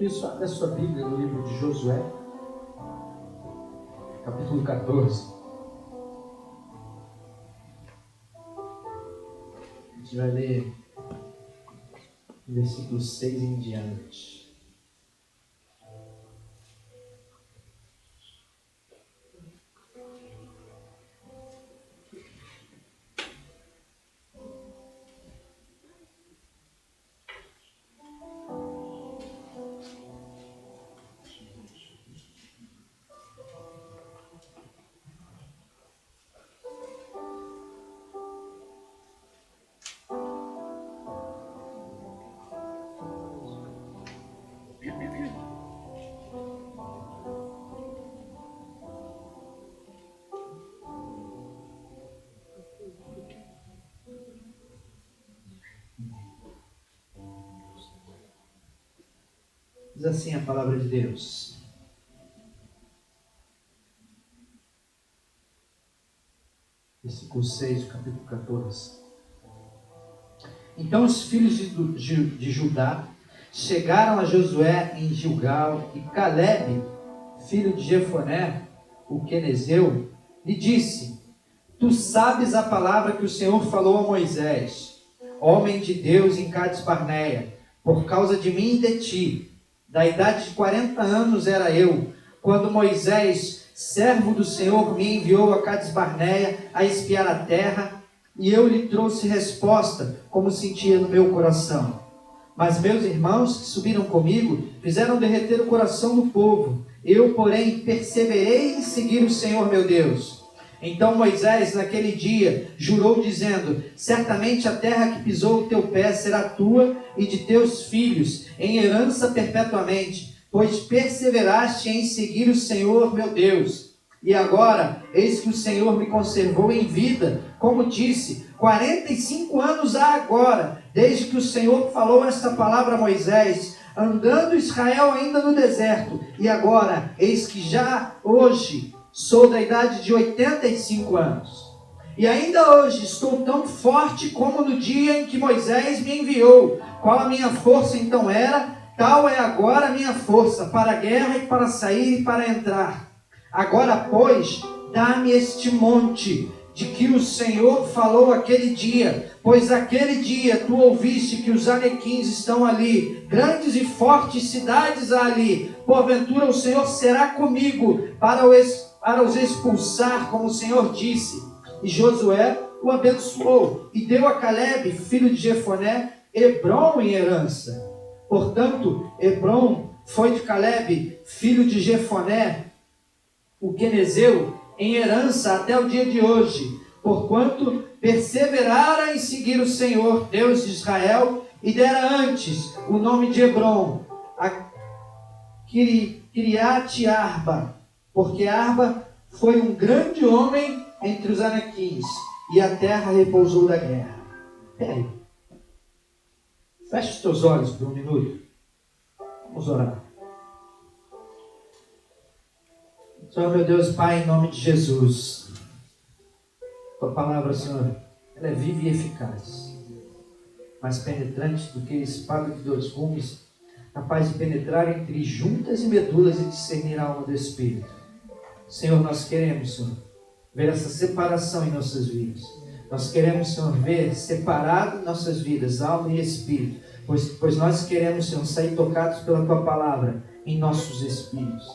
Enquanto isso, abre a sua Bíblia no livro de Josué, capítulo 14. A gente vai ler versículo 6 em diante. Diz assim a palavra de Deus. Versículo 6 do capítulo 14. Então os filhos de Judá chegaram a Josué em Gilgal, e Calebe, filho de Jefoné, o quenezeu, lhe disse: Tu sabes a palavra que o Senhor falou a Moisés, homem de Deus em Cades-Barneia, por causa de mim e de ti. Da idade de 40 anos era eu, quando Moisés, servo do Senhor, me enviou a Cades-Barneia a espiar a terra, e eu lhe trouxe resposta, como sentia no meu coração. Mas meus irmãos que subiram comigo fizeram derreter o coração do povo. Eu, porém, perseverei em seguir o Senhor meu Deus. Então Moisés, naquele dia, jurou dizendo: certamente a terra que pisou o teu pé será tua e de teus filhos, em herança perpetuamente, pois perseveraste em seguir o Senhor meu Deus. E agora, eis que o Senhor me conservou em vida, como disse, 45 anos há agora, desde que o Senhor falou esta palavra a Moisés, andando Israel ainda no deserto. E agora, eis que já hoje sou da idade de 85 anos. E ainda hoje estou tão forte como no dia em que Moisés me enviou. Qual a minha força então era, tal é agora a minha força, para a guerra e para sair e para entrar. Agora, pois, dá-me este monte, de que o Senhor falou aquele dia, pois aquele dia tu ouviste que os anequins estão ali, grandes e fortes cidades há ali. Porventura o Senhor será comigo para os expulsar, como o Senhor disse. E Josué o abençoou e deu a Calebe, filho de Jefoné, Hebrom em herança. Portanto, Hebrom foi de Calebe, filho de Jefoné, o quenezeu, em herança até o dia de hoje, porquanto perseverara em seguir o Senhor, Deus de Israel, e dera antes o nome de Hebrom a Kiriat Arba, porque Arba foi um grande homem entre os anequins, e a terra repousou da guerra. Peraí, feche os teus olhos por um minuto, vamos orar. Senhor, meu Deus, Pai, em nome de Jesus, Tua palavra, Senhor, ela é viva e eficaz, mais penetrante do que a espada de 2 gumes, capaz de penetrar entre juntas e medulas e discernir a alma do Espírito. Senhor, nós queremos, Senhor, ver essa separação em nossas vidas. Nós queremos, Senhor, ver separado nossas vidas, alma e Espírito, pois nós queremos, Senhor, sair tocados pela Tua palavra em nossos espíritos.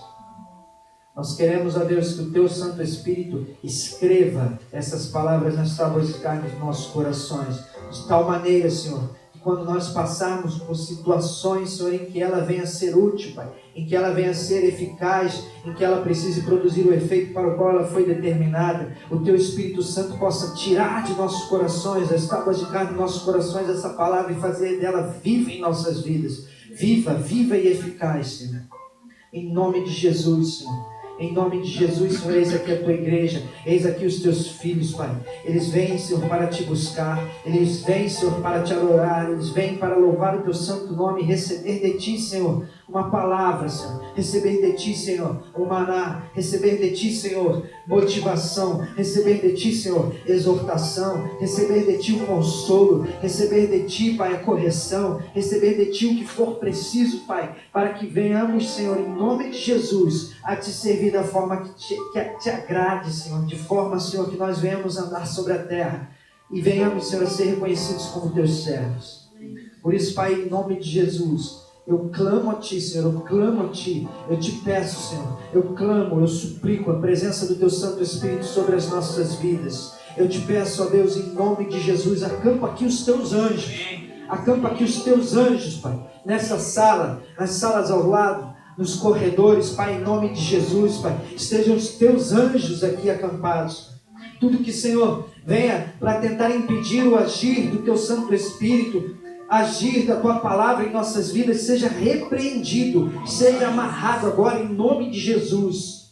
Nós queremos, ó Deus, que o Teu Santo Espírito escreva essas palavras nas tábuas de carne dos nossos corações, de tal maneira, Senhor, que quando nós passarmos por situações, Senhor, em que ela venha a ser útil, Pai, em que ela venha a ser eficaz, em que ela precise produzir o efeito para o qual ela foi determinada, o Teu Espírito Santo possa tirar de nossos corações, das tábuas de carne dos nossos corações, essa palavra e fazer dela viva em nossas vidas, viva e eficaz, Senhor. Em nome de Jesus, Senhor. Em nome de Jesus, Senhor, eis aqui a tua igreja, eis aqui os teus filhos, Pai. Eles vêm, Senhor, para te buscar, eles vêm, Senhor, para te adorar, eles vêm para louvar o teu santo nome, receber de ti, Senhor, uma palavra, Senhor, receber de ti, Senhor, um maná, receber de ti, Senhor, motivação, receber de ti, Senhor, exortação, receber de ti o consolo, receber de ti, Pai, a correção, receber de ti o que for preciso, Pai, para que venhamos, Senhor, em nome de Jesus, a te servir da forma que te agrade, Senhor, de forma, Senhor, que nós venhamos andar sobre a terra e venhamos, Senhor, a ser reconhecidos como teus servos. Por isso, Pai, em nome de Jesus, eu clamo a Ti, Senhor, eu clamo a Ti, eu te peço, Senhor, eu clamo, eu suplico a presença do Teu Santo Espírito sobre as nossas vidas. Eu te peço, ó Deus, em nome de Jesus, acampa aqui os Teus anjos, acampa aqui os Teus anjos, Pai, nessa sala, nas salas ao lado, nos corredores, Pai, em nome de Jesus, Pai, estejam os Teus anjos aqui acampados. Tudo que, Senhor, venha para tentar impedir o agir do Teu Santo Espírito, agir da Tua palavra em nossas vidas, seja repreendido, seja amarrado agora em nome de Jesus.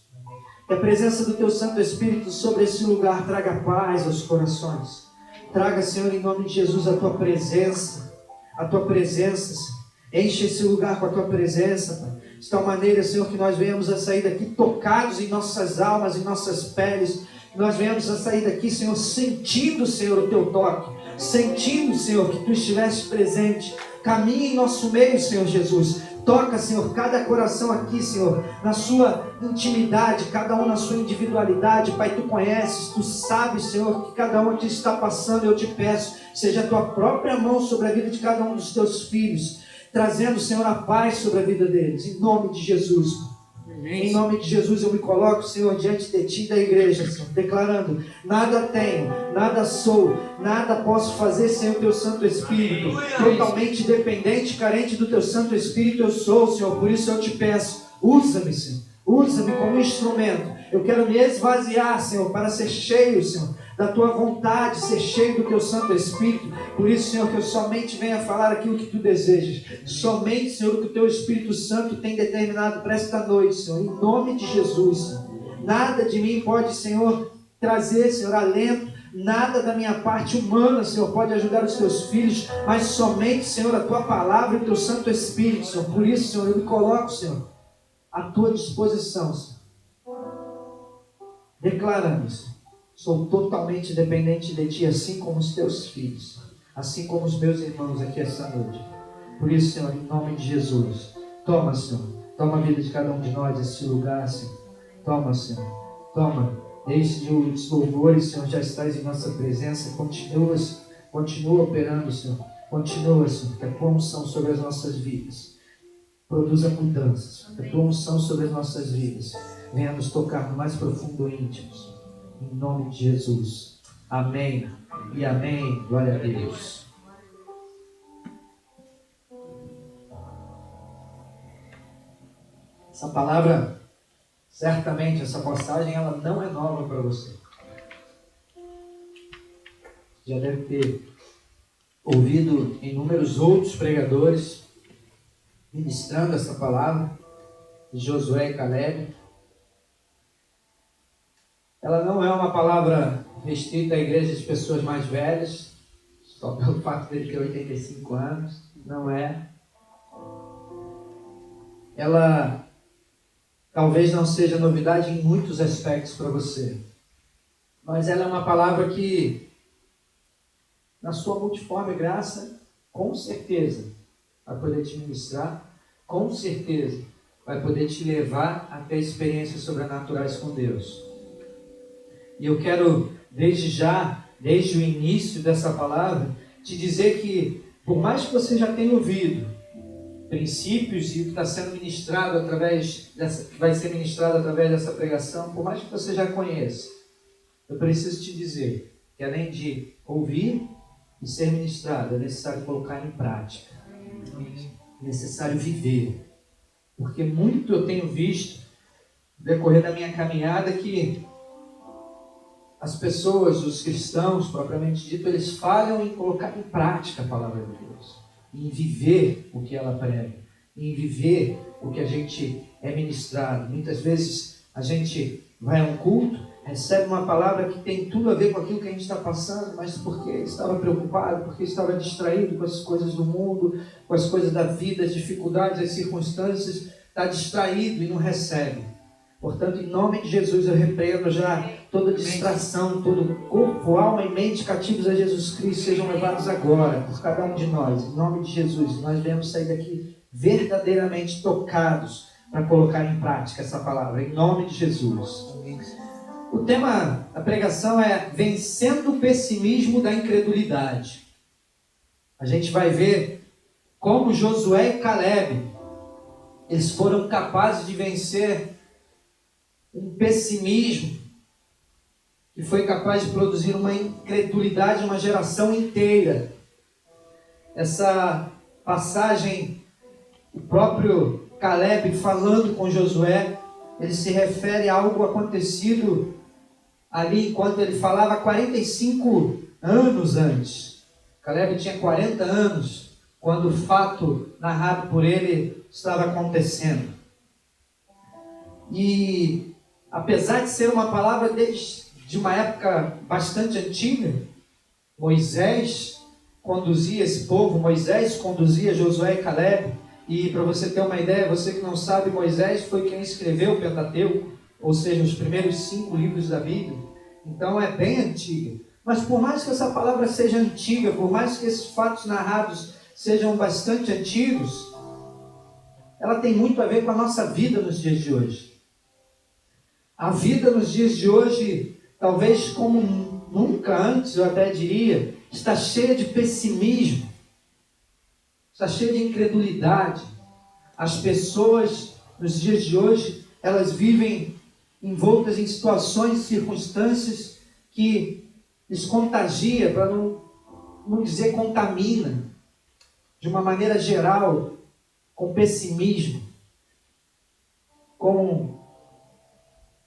Que a presença do Teu Santo Espírito sobre esse lugar traga paz aos corações. Traga, Senhor, em nome de Jesus, a Tua presença, Senhor. Enche esse lugar com a Tua presença, Pai. De tal maneira, Senhor, que nós venhamos a sair daqui tocados em nossas almas, em nossas peles. Que nós venhamos a sair daqui, Senhor, sentindo, Senhor, o Teu toque. Sentindo, Senhor, que Tu estiveste presente. Caminha em nosso meio, Senhor Jesus. Toca, Senhor, cada coração aqui, Senhor, na sua intimidade, cada um na sua individualidade. Pai, Tu conheces, Tu sabes, Senhor, que cada um aqui está passando. Eu te peço, seja a Tua própria mão sobre a vida de cada um dos Teus filhos, trazendo, Senhor, a paz sobre a vida deles, em nome de Jesus. Em nome de Jesus eu me coloco, Senhor, diante de Ti e da igreja, Senhor, declarando: nada tenho, nada sou, nada posso fazer sem o Teu Santo Espírito. Totalmente dependente, carente do Teu Santo Espírito eu sou, Senhor. Por isso eu te peço, usa-me, Senhor, usa-me como instrumento. Eu quero me esvaziar, Senhor, para ser cheio, Senhor, da Tua vontade, ser cheio do Teu Santo Espírito. Por isso, Senhor, que eu somente venha falar aquilo que Tu desejas. Somente, Senhor, o que o Teu Espírito Santo tem determinado para esta noite, Senhor. Em nome de Jesus, Senhor. Nada de mim pode, Senhor, trazer, Senhor, alento. Nada da minha parte humana, Senhor, pode ajudar os Teus filhos. Mas somente, Senhor, a Tua palavra e o Teu Santo Espírito, Senhor. Por isso, Senhor, eu me coloco, Senhor, à Tua disposição, Senhor. Declarando, Senhor, sou totalmente dependente de Ti, assim como os Teus filhos, assim como os meus irmãos aqui esta noite. Por isso, Senhor, em nome de Jesus, toma, Senhor, toma a vida de cada um de nós, esse lugar, Senhor. Toma, Senhor, toma. Desde os louvores, Senhor, já estás em nossa presença. Continua operando, Senhor. Continua, Senhor, que a Tua unção sobre as nossas vidas produza mudanças. Que a Tua unção sobre as nossas vidas venha nos tocar no mais profundo íntimo. Em nome de Jesus. Amém. E amém. Glória a Deus. Essa palavra, certamente, essa postagem, ela não é nova para você. Já deve ter ouvido inúmeros outros pregadores ministrando essa palavra, de Josué e Caleb. Ela não é uma palavra restrita à igreja de pessoas mais velhas, só pelo fato dele ter 85 anos. Não é. Ela talvez não seja novidade em muitos aspectos para você, mas ela é uma palavra que, na sua multiforme graça, com certeza vai poder te ministrar, com certeza vai poder te levar até experiências sobrenaturais com Deus. E eu quero, desde o início dessa palavra, te dizer que, por mais que você já tenha ouvido princípios e o que está sendo ministrado vai ser ministrado através dessa pregação, por mais que você já conheça, eu preciso te dizer que, além de ouvir e ser ministrado, é necessário colocar em prática, é necessário viver. Porque muito eu tenho visto, no decorrer da minha caminhada, que as pessoas, os cristãos, propriamente dito, eles falham em colocar em prática a palavra de Deus, em viver o que ela prega, em viver o que a gente é ministrado. Muitas vezes a gente vai a um culto, recebe uma palavra que tem tudo a ver com aquilo que a gente está passando, mas porque estava preocupado, porque estava distraído com as coisas do mundo, com as coisas da vida, as dificuldades, as circunstâncias, está distraído e não recebe. Portanto, em nome de Jesus, eu repreendo já toda distração, todo corpo, alma e mente cativos a Jesus Cristo sejam levados agora, por cada um de nós. Em nome de Jesus, nós devemos sair daqui verdadeiramente tocados para colocar em prática essa palavra, em nome de Jesus. O tema da pregação é vencendo o pessimismo da incredulidade. A gente vai ver como Josué e Caleb, eles foram capazes de vencer um pessimismo que foi capaz de produzir uma incredulidade em uma geração inteira. Essa passagem, o próprio Caleb falando com Josué, ele se refere a algo acontecido ali enquanto ele falava 45 anos antes. Caleb tinha 40 anos quando o fato narrado por ele estava acontecendo. E apesar de ser uma palavra de uma época bastante antiga, Moisés conduzia esse povo, Moisés conduzia Josué e Caleb. E para você ter uma ideia, você que não sabe, Moisés foi quem escreveu o Pentateuco, ou seja, os primeiros 5 livros da Bíblia. Então é bem antiga. Mas por mais que essa palavra seja antiga, por mais que esses fatos narrados sejam bastante antigos, ela tem muito a ver com a nossa vida nos dias de hoje. A vida nos dias de hoje, talvez como nunca antes, eu até diria, está cheia de pessimismo, está cheia de incredulidade. As pessoas nos dias de hoje, elas vivem envoltas em situações e circunstâncias que lhes contagia, para não dizer contamina, de uma maneira geral, com pessimismo, com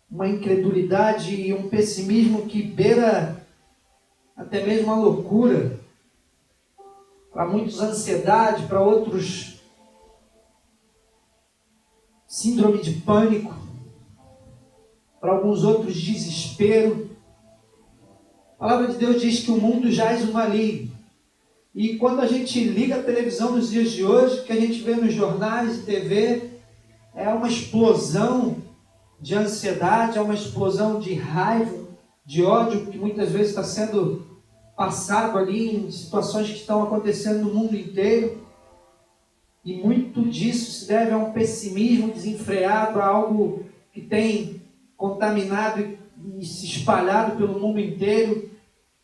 uma incredulidade e um pessimismo que beira até mesmo a loucura. Para muitos ansiedade, para outros síndrome de pânico, para alguns outros desespero. A palavra de Deus diz que o mundo jaz no maligno. E quando a gente liga a televisão nos dias de hoje, o que a gente vê nos jornais e TV é uma explosão de ansiedade, é uma explosão de raiva, de ódio, que muitas vezes está sendo passado ali em situações que estão acontecendo no mundo inteiro. E muito disso se deve a um pessimismo desenfreado, a algo que tem contaminado e se espalhado pelo mundo inteiro,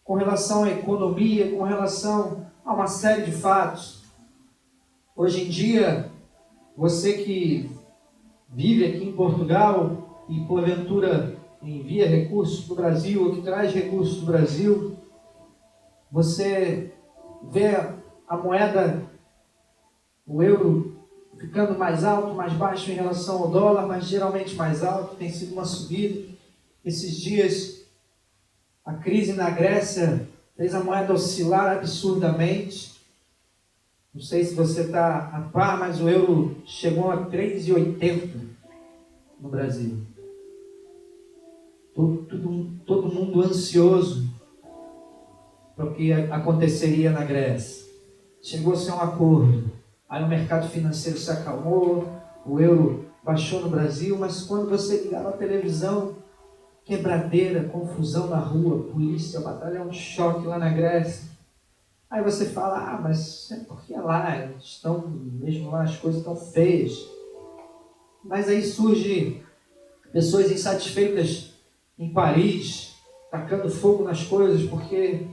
com relação à economia, com relação a uma série de fatos. Hoje em dia, você que vive aqui em Portugal e porventura envia recursos para o Brasil, ou que traz recursos do Brasil, você vê a moeda, o euro, ficando mais alto, mais baixo em relação ao dólar, mas geralmente mais alto, tem sido uma subida. Esses dias, a crise na Grécia fez a moeda oscilar absurdamente. Não sei se você está a par, mas o euro chegou a 3,80 no Brasil. Todo mundo ansioso para o que aconteceria na Grécia. Chegou-se a um acordo. Aí o mercado financeiro se acalmou, o euro baixou no Brasil, mas quando você ligava a televisão, quebradeira, confusão na rua, polícia, batalhão de choque lá na Grécia. Aí você fala, mas é porque lá estão, mesmo lá as coisas estão feias. Mas aí surge pessoas insatisfeitas em Paris, tacando fogo nas coisas, porque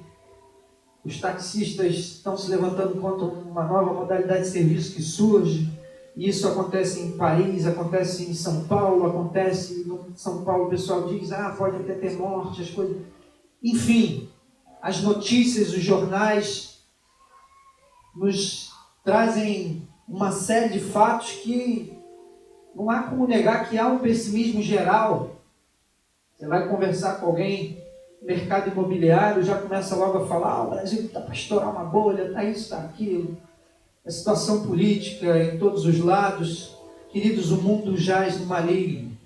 os taxistas estão se levantando contra uma nova modalidade de serviço que surge. Isso acontece em Paris, acontece em São Paulo, acontece em São Paulo, o pessoal diz, pode até ter morte, as coisas. Enfim, as notícias, os jornais nos trazem uma série de fatos que não há como negar que há um pessimismo geral. Você vai conversar com alguém, mercado imobiliário, já começa logo a falar, o Brasil está para estourar uma bolha, está isso, está aquilo. A situação política em todos os lados. Queridos, o mundo jaz no maligno.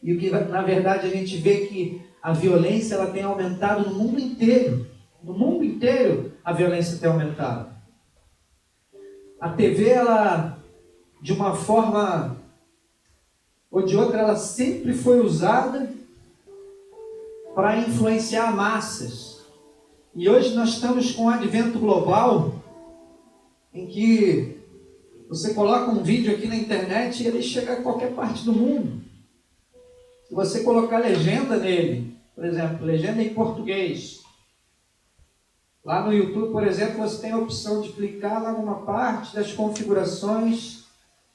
E o que, na verdade, a gente vê que a violência ela tem aumentado no mundo inteiro. No mundo inteiro, a violência tem aumentado. A TV, ela, de uma forma ou de outra, ela sempre foi usada para influenciar massas. E hoje nós estamos com um advento global em que você coloca um vídeo aqui na internet e ele chega a qualquer parte do mundo. Se você colocar legenda nele, por exemplo, legenda em português, lá no YouTube, por exemplo, você tem a opção de clicar lá numa parte das configurações,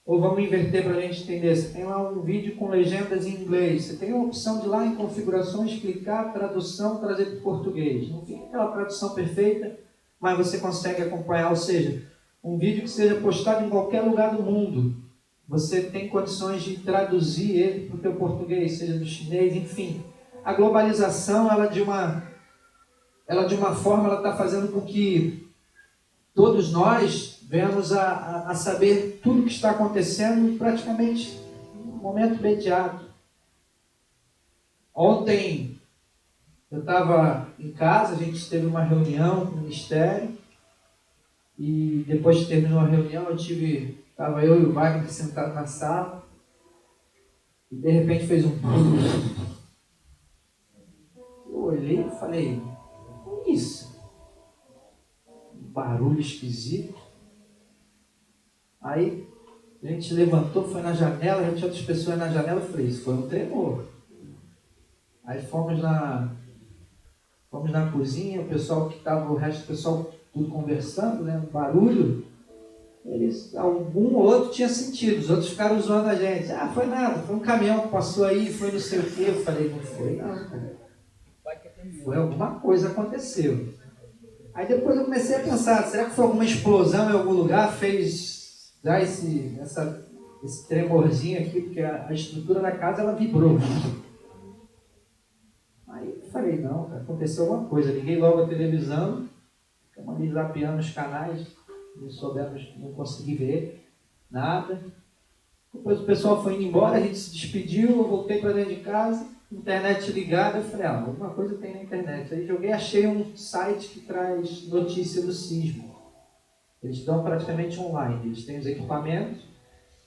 ou vamos inverter para a gente entender, você tem lá um vídeo com legendas em inglês, você tem a opção de lá em configurações, clicar, tradução, trazer para o português. Não fica aquela tradução perfeita, mas você consegue acompanhar, ou seja, um vídeo que seja postado em qualquer lugar do mundo, você tem condições de traduzir ele para o teu português, seja do chinês, enfim. A globalização, ela de uma forma, ela está fazendo com que todos nós venhamos a saber tudo o que está acontecendo praticamente no momento imediato. Ontem eu estava em casa, a gente teve uma reunião com o ministério e depois que terminou a reunião estava eu e o Wagner sentados na sala e de repente fez um... Eu olhei e falei, o que é isso? Um barulho esquisito. Aí a gente levantou, foi na janela, já tinha outras pessoas na janela, eu falei, isso foi um tremor. Aí fomos na cozinha, o pessoal que estava, o resto do pessoal tudo conversando, né, um barulho, algum ou outro tinha sentido, os outros ficaram zoando a gente. Ah, foi nada, foi um caminhão que passou aí, foi não sei o quê. Eu falei, não foi não, cara. Foi alguma coisa aconteceu. Aí depois eu comecei a pensar, será que foi alguma explosão em algum lugar, fez dar esse tremorzinho aqui, porque a estrutura da casa ela vibrou. Aí eu falei, não, cara, aconteceu alguma coisa. Liguei logo a televisão, ficamos ali zapeando os canais, não consegui ver nada. Depois o pessoal foi indo embora, a gente se despediu, eu voltei para dentro de casa, internet ligada, eu falei, alguma coisa tem na internet. Aí joguei, achei um site que traz notícia do sismo. Eles dão praticamente online, eles têm os equipamentos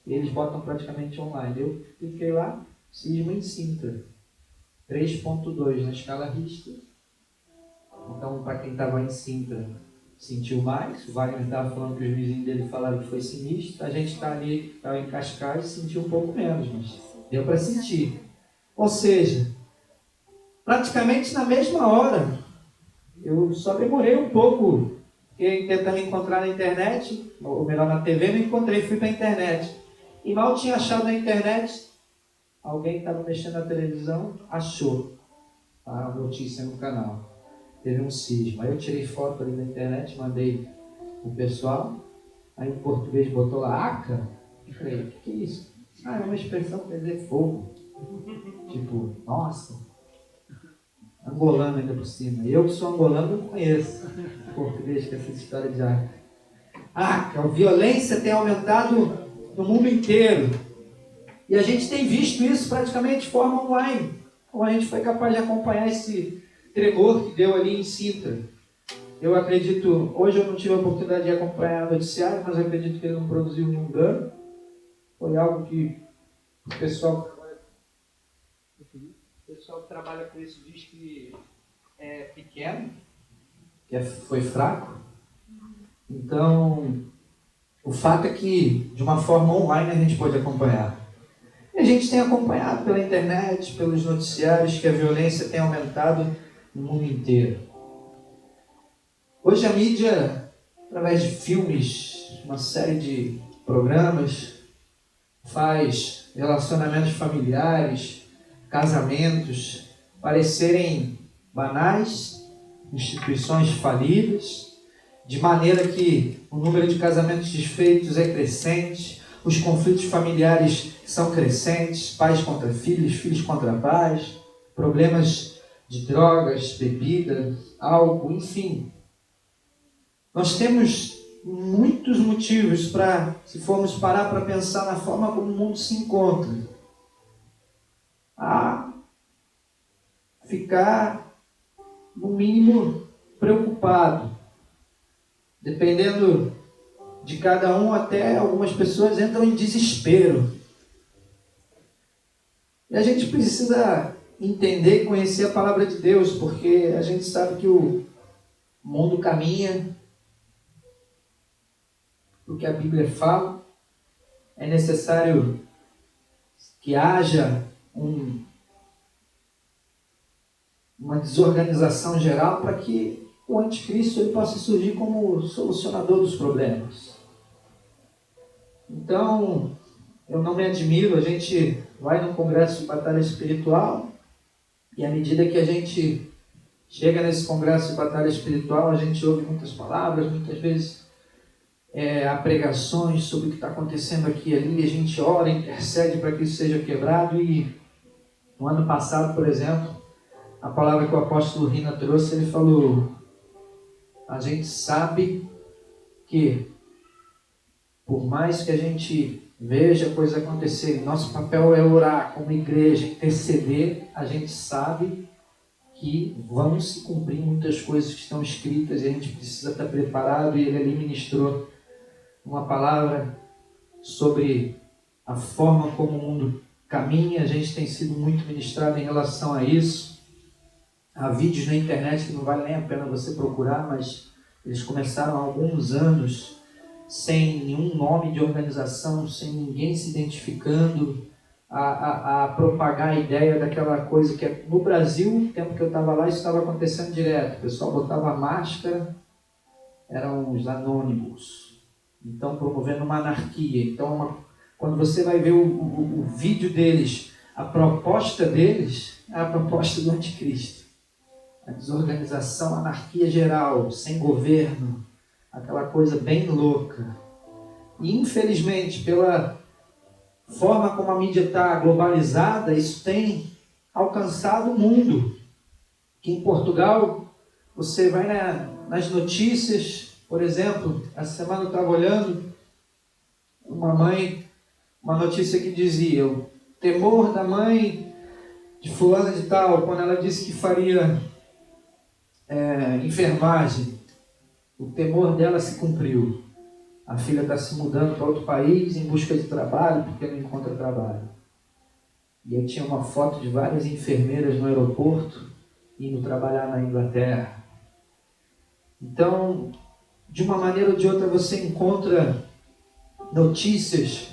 e eles botam praticamente online. Eu cliquei lá, sismo em Sintra, 3.2 na escala Richter. Então, para quem estava em Sintra, sentiu mais. O Wagner estava falando que os vizinhos dele falaram que foi sinistro. A gente está ali, estava em Cascais, sentiu um pouco menos, mas deu para sentir. Ou seja, praticamente na mesma hora, eu só demorei um pouco, porque tentando encontrar na internet, ou melhor, na TV, não encontrei, fui para a internet. E mal tinha achado na internet, alguém que estava mexendo na televisão achou a notícia no canal. Teve um sismo. Aí eu tirei foto ali na internet, mandei o pessoal. Aí em português botou lá, ACA. Eu falei, o que é isso? Ah, é uma expressão que quer dizer fogo. Tipo, nossa. Angolano ainda por cima. Eu que sou angolano não conheço português com essa história de ACA. ACA, a violência tem aumentado no mundo inteiro. E a gente tem visto isso praticamente de forma online. Como a gente foi capaz de acompanhar esse tremor que deu ali em Sintra. Eu acredito, hoje eu não tive a oportunidade de acompanhar o noticiário, mas eu acredito que ele não produziu nenhum dano. Foi algo que o pessoal que trabalha com isso diz que é pequeno, foi fraco. Então, o fato é que de uma forma online a gente pode acompanhar. E a gente tem acompanhado pela internet, pelos noticiários, que a violência tem aumentado no mundo inteiro. Hoje a mídia, através de filmes, uma série de programas, faz relacionamentos familiares, casamentos, parecerem banais, instituições falidas, de maneira que o número de casamentos desfeitos é crescente, os conflitos familiares são crescentes, pais contra filhos, filhos contra pais, problemas de drogas, bebida, álcool, enfim. Nós temos muitos motivos para, se formos parar para pensar na forma como o mundo se encontra. Há ficar, no mínimo, preocupado. Dependendo de cada um, até algumas pessoas entram em desespero. E a gente precisa entender e conhecer a palavra de Deus, porque a gente sabe que o mundo caminha o que a Bíblia fala. É necessário que haja uma desorganização geral para que o anticristo ele possa surgir como solucionador dos problemas. Então, eu não me admiro, a gente vai num congresso de batalha espiritual e à medida que a gente chega nesse congresso de batalha espiritual, a gente ouve muitas palavras, muitas vezes há pregações sobre o que está acontecendo aqui e ali, a gente ora, intercede para que isso seja quebrado. E no ano passado, por exemplo, a palavra que o apóstolo Rina trouxe, ele falou: a gente sabe que por mais que a gente veja a coisa acontecer, nosso papel é orar como igreja, interceder, a gente sabe que vão se cumprir muitas coisas que estão escritas e a gente precisa estar preparado. E ele ali ministrou uma palavra sobre a forma como o mundo caminha. A gente tem sido muito ministrado em relação a isso. Há vídeos na internet que não vale nem a pena você procurar, mas eles começaram há alguns anos sem nenhum nome de organização, sem ninguém se identificando, a propagar a ideia daquela coisa que no Brasil, no tempo que eu estava lá, isso estava acontecendo direto. O pessoal botava máscara, eram os anônimos, então promovendo uma anarquia. Então, quando você vai ver o vídeo deles, a proposta deles é a proposta do anticristo. A desorganização, a anarquia geral, sem governo, aquela coisa bem louca. E infelizmente, pela forma como a mídia está globalizada, isso tem alcançado o mundo. Aqui em Portugal, você vai nas notícias, por exemplo, essa semana eu estava olhando uma notícia que dizia: o temor da mãe de fulana de tal, quando ela disse que faria enfermagem, o temor dela se cumpriu. A filha está se mudando para outro país em busca de trabalho, porque não encontra trabalho. E aí tinha uma foto de várias enfermeiras no aeroporto indo trabalhar na Inglaterra. Então, de uma maneira ou de outra, você encontra notícias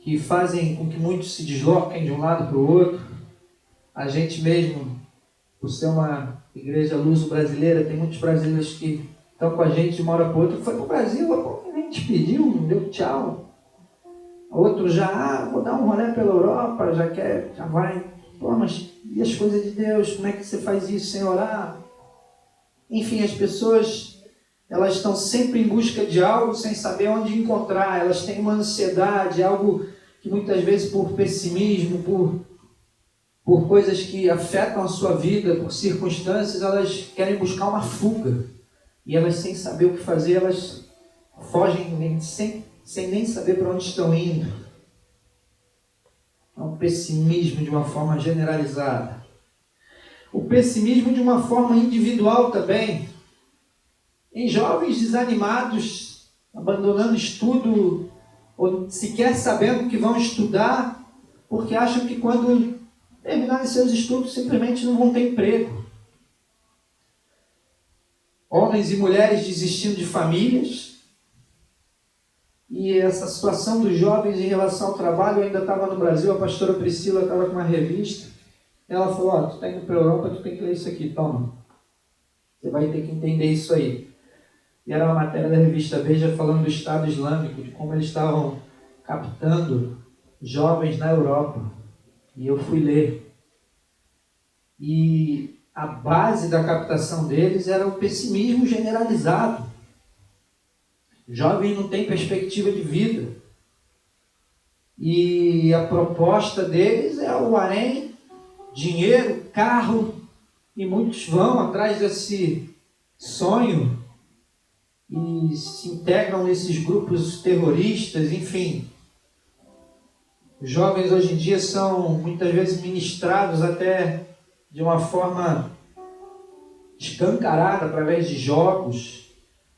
que fazem com que muitos se desloquem de um lado para o outro. A gente mesmo, por ser uma igreja luso-brasileira, tem muitos brasileiros que estão com a gente de uma hora para outra. Foi para o Brasil, nem te pediu, não deu tchau. Outro já, vou dar um rolê pela Europa, já vai. Pô, mas e as coisas de Deus? Como é que você faz isso sem orar? Enfim, as pessoas, elas estão sempre em busca de algo sem saber onde encontrar. Elas têm uma ansiedade, algo que muitas vezes por pessimismo, por coisas que afetam a sua vida, por circunstâncias, elas querem buscar uma fuga. E elas, sem saber o que fazer, elas fogem sem nem saber para onde estão indo. É um pessimismo de uma forma generalizada. O pessimismo de uma forma individual também. Em jovens desanimados, abandonando estudo, ou sequer sabendo que vão estudar, porque acham que quando terminarem seus estudos simplesmente não vão ter emprego. Homens e mulheres desistindo de famílias. E essa situação dos jovens em relação ao trabalho, eu ainda estava no Brasil, a pastora Priscila estava com uma revista, ela falou: tu está indo para a Europa, tu tem que ler isso aqui, toma. Você vai ter que entender isso aí. E era uma matéria da revista Veja falando do Estado Islâmico, de como eles estavam captando jovens na Europa. E eu fui ler. E a base da captação deles era o pessimismo generalizado. Jovem não tem perspectiva de vida. E a proposta deles é o harém, dinheiro, carro, e muitos vão atrás desse sonho e se integram nesses grupos terroristas, enfim. Os jovens hoje em dia são muitas vezes ministrados até de uma forma escancarada através de jogos,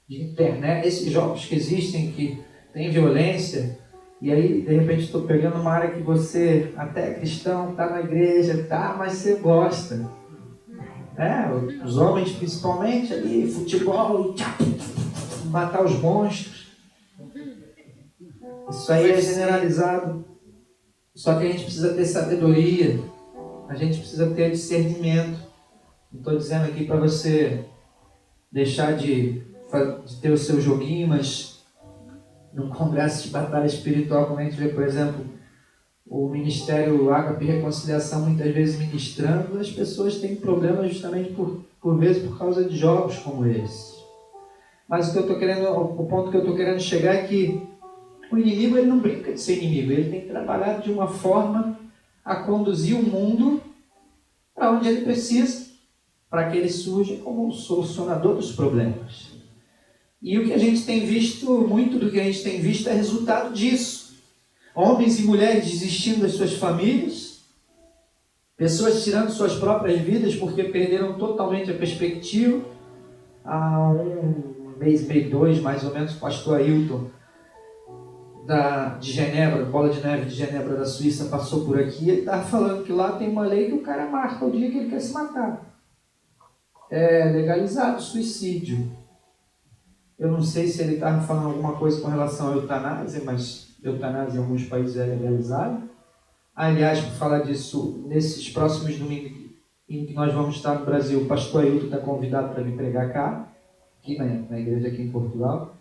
de internet, esses jogos que existem, que tem violência, e aí de repente estou pegando uma área que você até é cristão, está na igreja, tá, mas você gosta. Os homens principalmente ali, futebol, matar os monstros. Isso aí é generalizado. Só que a gente precisa ter sabedoria, a gente precisa ter discernimento. Não estou dizendo aqui para você deixar de ter o seu joguinho, mas num congresso de batalha espiritual, como a gente vê, por exemplo, o Ministério Ágape Reconciliação muitas vezes ministrando, as pessoas têm problemas justamente por vezes por causa de jogos como esse. Mas o ponto que eu estou querendo chegar é que o inimigo ele não brinca de ser inimigo, ele tem trabalhado de uma forma a conduzir o mundo para onde ele precisa, para que ele surja como um solucionador dos problemas. E o que a gente tem visto, muito do que a gente tem visto é resultado disso. Homens e mulheres desistindo das suas famílias, pessoas tirando suas próprias vidas porque perderam totalmente a perspectiva. Há um mês, meio, 2, mais ou menos, o pastor Ailton, de Genebra, Bola de Neve de Genebra, da Suíça, passou por aqui. Ele estava falando que lá tem uma lei que o cara marca o dia que ele quer se matar. É legalizado o suicídio. Eu não sei se ele estava falando alguma coisa com relação à eutanásia, mas eutanásia em alguns países é legalizada. Aliás, por falar disso, nesses próximos domingos em que nós vamos estar no Brasil, o pastor Ailton está convidado para vir pregar cá, aqui na igreja aqui em Portugal.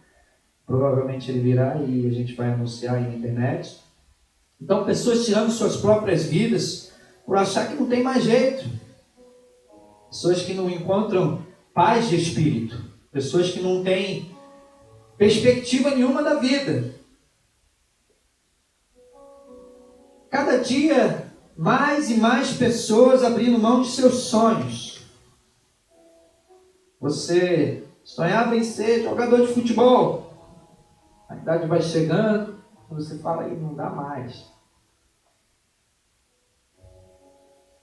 Provavelmente ele virá e a gente vai anunciar aí na internet. Então, pessoas tirando suas próprias vidas por achar que não tem mais jeito. Pessoas que não encontram paz de espírito. Pessoas que não têm perspectiva nenhuma da vida. Cada dia, mais e mais pessoas abrindo mão de seus sonhos. Você sonhava em ser jogador de futebol. A idade vai chegando, você fala aí, não dá mais.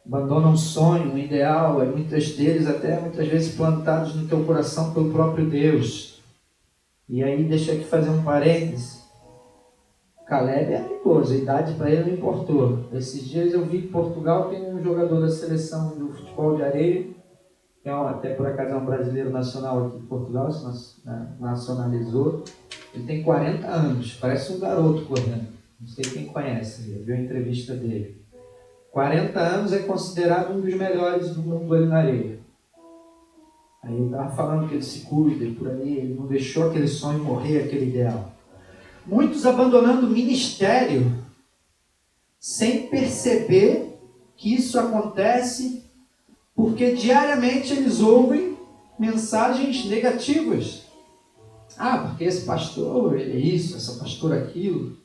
Abandona um sonho, um ideal, muitas deles até muitas vezes plantados no teu coração pelo próprio Deus. E aí deixa eu aqui fazer um parêntese. Caleb é perigoso, a idade para ele não importou. Esses dias eu vi que Portugal tem um jogador da seleção do futebol de areia, que até por acaso é um brasileiro nacional aqui de Portugal, se nacionalizou. Ele tem 40 anos, parece um garoto correndo. Não sei quem conhece, viu a entrevista dele. 40 anos é considerado um dos melhores do mundo ali na areia. Aí ele estava falando que ele se cuida, por aí, ele não deixou aquele sonho morrer, aquele ideal. Muitos abandonando o ministério sem perceber que isso acontece porque diariamente eles ouvem mensagens negativas. Porque esse pastor é isso, essa pastora aquilo.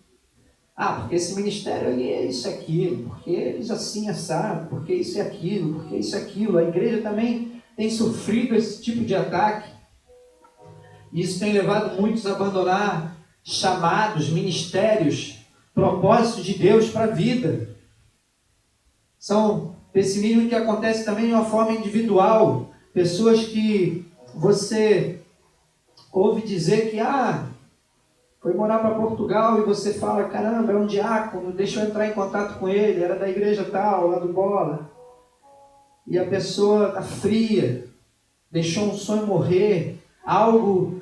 Porque esse ministério ali é isso e aquilo, porque eles assim assado, porque isso e aquilo, porque isso e aquilo. A igreja também tem sofrido esse tipo de ataque. Isso tem levado muitos a abandonar chamados, ministérios, propósitos de Deus para a vida. São pessimismo que acontece também de uma forma individual. Pessoas que você ouve dizer que foi morar para Portugal e você fala, caramba, é um diácono, deixa eu entrar em contato com ele, era da igreja tal, lá do Bola. E a pessoa está fria, deixou um sonho morrer, algo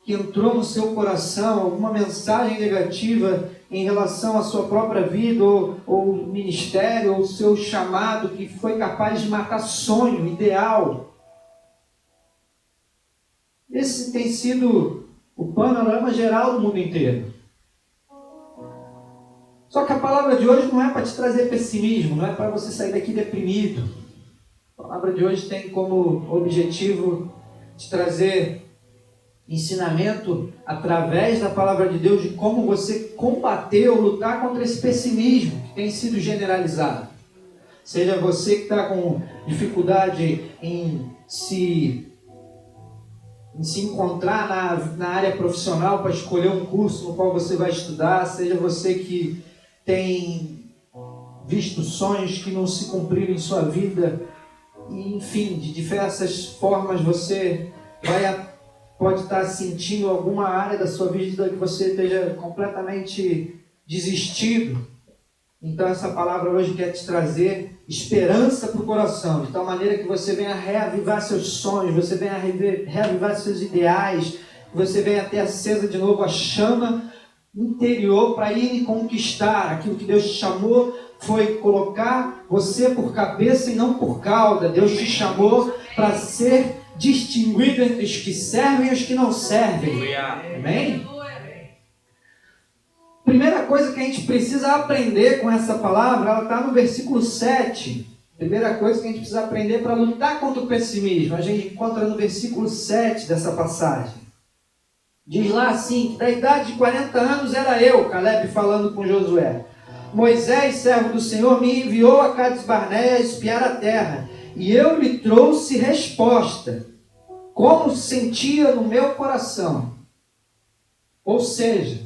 que entrou no seu coração, alguma mensagem negativa em relação à sua própria vida, ou ministério, ou seu chamado, que foi capaz de matar sonho, ideal. Esse tem sido o panorama geral do mundo inteiro. Só que a palavra de hoje não é para te trazer pessimismo, não é para você sair daqui deprimido. A palavra de hoje tem como objetivo te trazer ensinamento através da palavra de Deus de como você combater ou lutar contra esse pessimismo que tem sido generalizado. Seja você que está com dificuldade em se encontrar na área profissional para escolher um curso no qual você vai estudar, seja você que tem visto sonhos que não se cumpriram em sua vida E, enfim, de diversas formas você pode estar sentindo alguma área da sua vida que você esteja completamente desistido. Então essa palavra hoje quer te trazer esperança para o coração, de tal maneira que você venha reavivar seus sonhos, você venha reavivar seus ideais, que você venha ter acesa de novo a chama interior para ir e conquistar aquilo que Deus te chamou. Foi colocar você por cabeça e não por cauda. Deus te chamou para ser distinguido entre os que servem e os que não servem. Amém? Primeira coisa que a gente precisa aprender com essa palavra, ela está no versículo 7. Primeira coisa que a gente precisa aprender para lutar contra o pessimismo, a gente encontra no versículo 7 dessa passagem. Diz lá assim, que da idade de 40 anos era eu, Caleb falando com Josué. Moisés, servo do Senhor, me enviou a Cades Barneia a espiar a terra, e eu lhe trouxe resposta, como sentia no meu coração. Ou seja,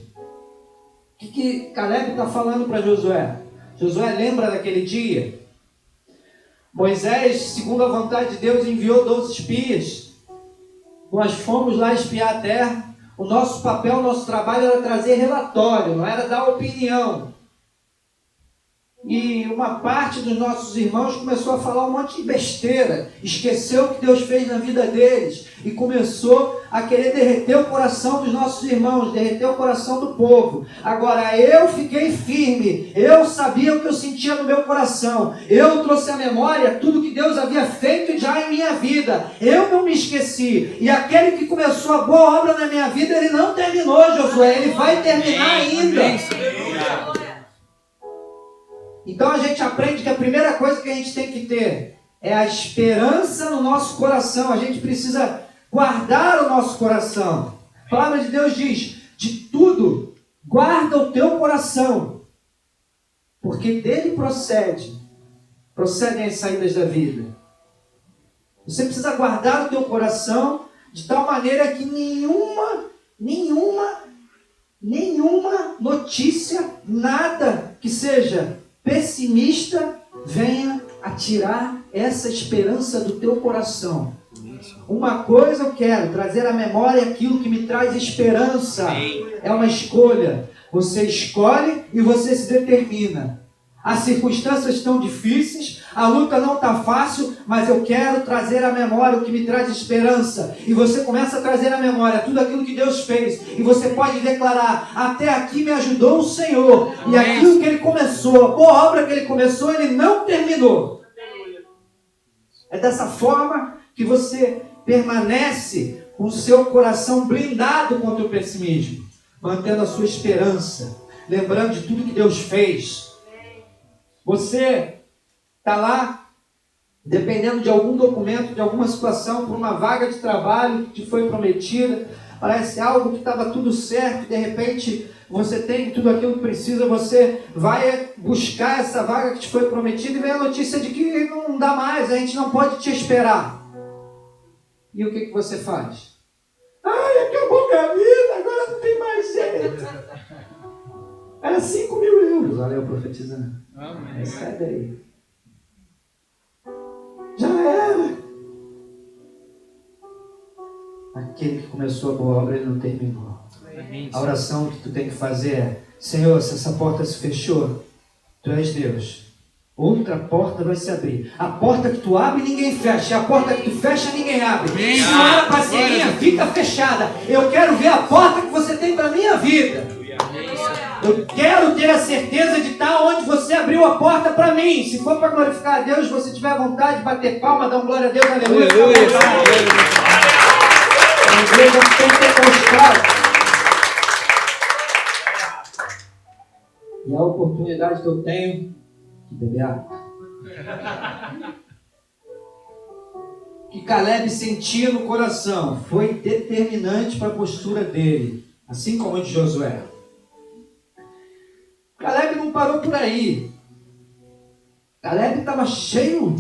o que Caleb está falando para Josué? Josué lembra daquele dia? Moisés, segundo a vontade de Deus, enviou 12 espias. Nós fomos lá espiar a terra. O nosso papel, o nosso trabalho era trazer relatório, não era dar opinião. E uma parte dos nossos irmãos começou a falar um monte de besteira, esqueceu o que Deus fez na vida deles e começou a querer derreter o coração dos nossos irmãos, derreter o coração do povo. Agora eu fiquei firme, eu sabia o que eu sentia no meu coração, eu trouxe à memória tudo que Deus havia feito já em minha vida, eu não me esqueci. E aquele que começou a boa obra na minha vida, ele não terminou, Josué, ele vai terminar ainda. Então a gente aprende que a primeira coisa que a gente tem que ter é a esperança no nosso coração. A gente precisa guardar o nosso coração. A palavra de Deus diz, de tudo, guarda o teu coração, porque dele procedem as saídas da vida. Você precisa guardar o teu coração de tal maneira que nenhuma notícia, nada que seja pessimista venha a tirar essa esperança do teu coração. Uma coisa eu quero, trazer à memória aquilo que me traz esperança. É uma escolha. Você escolhe e você se determina. As circunstâncias estão difíceis, a luta não está fácil, mas eu quero trazer à memória o que me traz esperança. E você começa a trazer à memória tudo aquilo que Deus fez. E você pode declarar, até aqui me ajudou o Senhor. E aquilo que Ele começou, a boa obra que Ele começou, Ele não terminou. É dessa forma que você permanece com o seu coração blindado contra o pessimismo, mantendo a sua esperança, lembrando de tudo que Deus fez. Você está lá, dependendo de algum documento, de alguma situação, por uma vaga de trabalho que te foi prometida, parece algo que estava tudo certo, de repente você tem tudo aquilo que precisa, você vai buscar essa vaga que te foi prometida e vem a notícia de que não dá mais, a gente não pode te esperar. E o que você faz? Ai, acabou minha vida, agora não tem mais jeito. Era 5.000 euros, olha eu profetizando. Amém. Sai daí. Já era. Aquele que começou a boa obra, ele não terminou. Amém. A oração que tu tem que fazer é: Senhor, se essa porta se fechou, tu és Deus. Outra porta vai se abrir. A porta que tu abre, ninguém fecha. A porta que tu fecha, ninguém abre. Se não era parceria, fica fechada. Eu quero ver a porta que você tem para a minha vida. Eu quero ter a certeza de estar onde você abriu a porta para mim. Se for para glorificar a Deus, se você tiver vontade de bater palma, dar um glória a Deus, aleluia. A igreja tem que ter constado. E a oportunidade que eu tenho de beber água. Que Caleb sentia no coração foi determinante para a postura dele, assim como de Josué. Caleb não parou por aí. Caleb estava cheio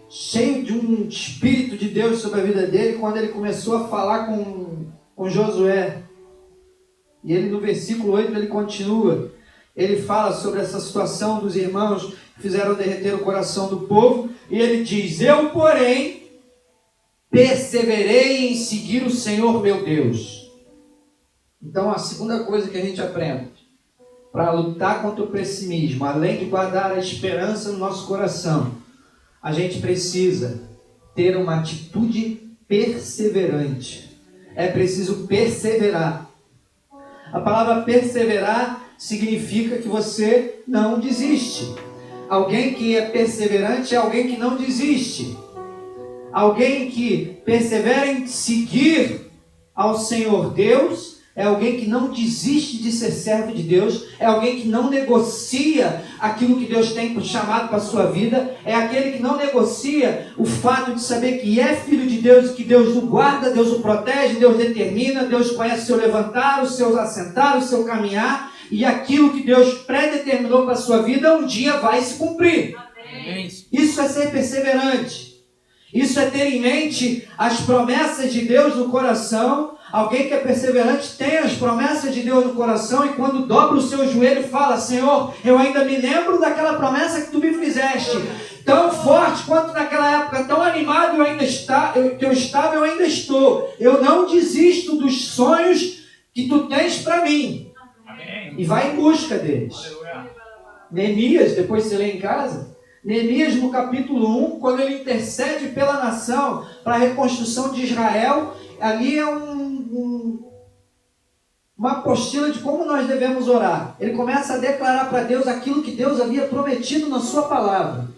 de um espírito de Deus sobre a vida dele quando ele começou a falar com Josué. E ele no versículo 8 ele continua. Ele fala sobre essa situação dos irmãos que fizeram derreter o coração do povo. E ele diz: eu, porém, perseverei em seguir o Senhor meu Deus. Então, a segunda coisa que a gente aprende para lutar contra o pessimismo, além de guardar a esperança no nosso coração, a gente precisa ter uma atitude perseverante. É preciso perseverar. A palavra perseverar significa que você não desiste. Alguém que é perseverante é alguém que não desiste. Alguém que persevera em seguir ao Senhor Deus é alguém que não desiste de ser servo de Deus, é alguém que não negocia aquilo que Deus tem chamado para a sua vida, é aquele que não negocia o fato de saber que é filho de Deus, que Deus o guarda, Deus o protege, Deus determina, Deus conhece o seu levantar, o seu assentar, o seu caminhar, e aquilo que Deus predeterminou para a sua vida um dia vai se cumprir. Amém. Isso é ser perseverante. Isso é ter em mente as promessas de Deus no coração. Alguém que é perseverante tem as promessas de Deus no coração e quando dobra o seu joelho fala: Senhor, eu ainda me lembro daquela promessa que tu me fizeste. Tão forte quanto naquela época, tão animado eu ainda eu ainda estou. Eu não desisto dos sonhos que tu tens para mim. Amém. E vai em busca deles. Aleluia. Neemias, depois você lê em casa, Neemias no capítulo 1, quando ele intercede pela nação para a reconstrução de Israel, ali é uma apostila de como nós devemos orar. Ele começa a declarar para Deus aquilo que Deus havia prometido na sua palavra.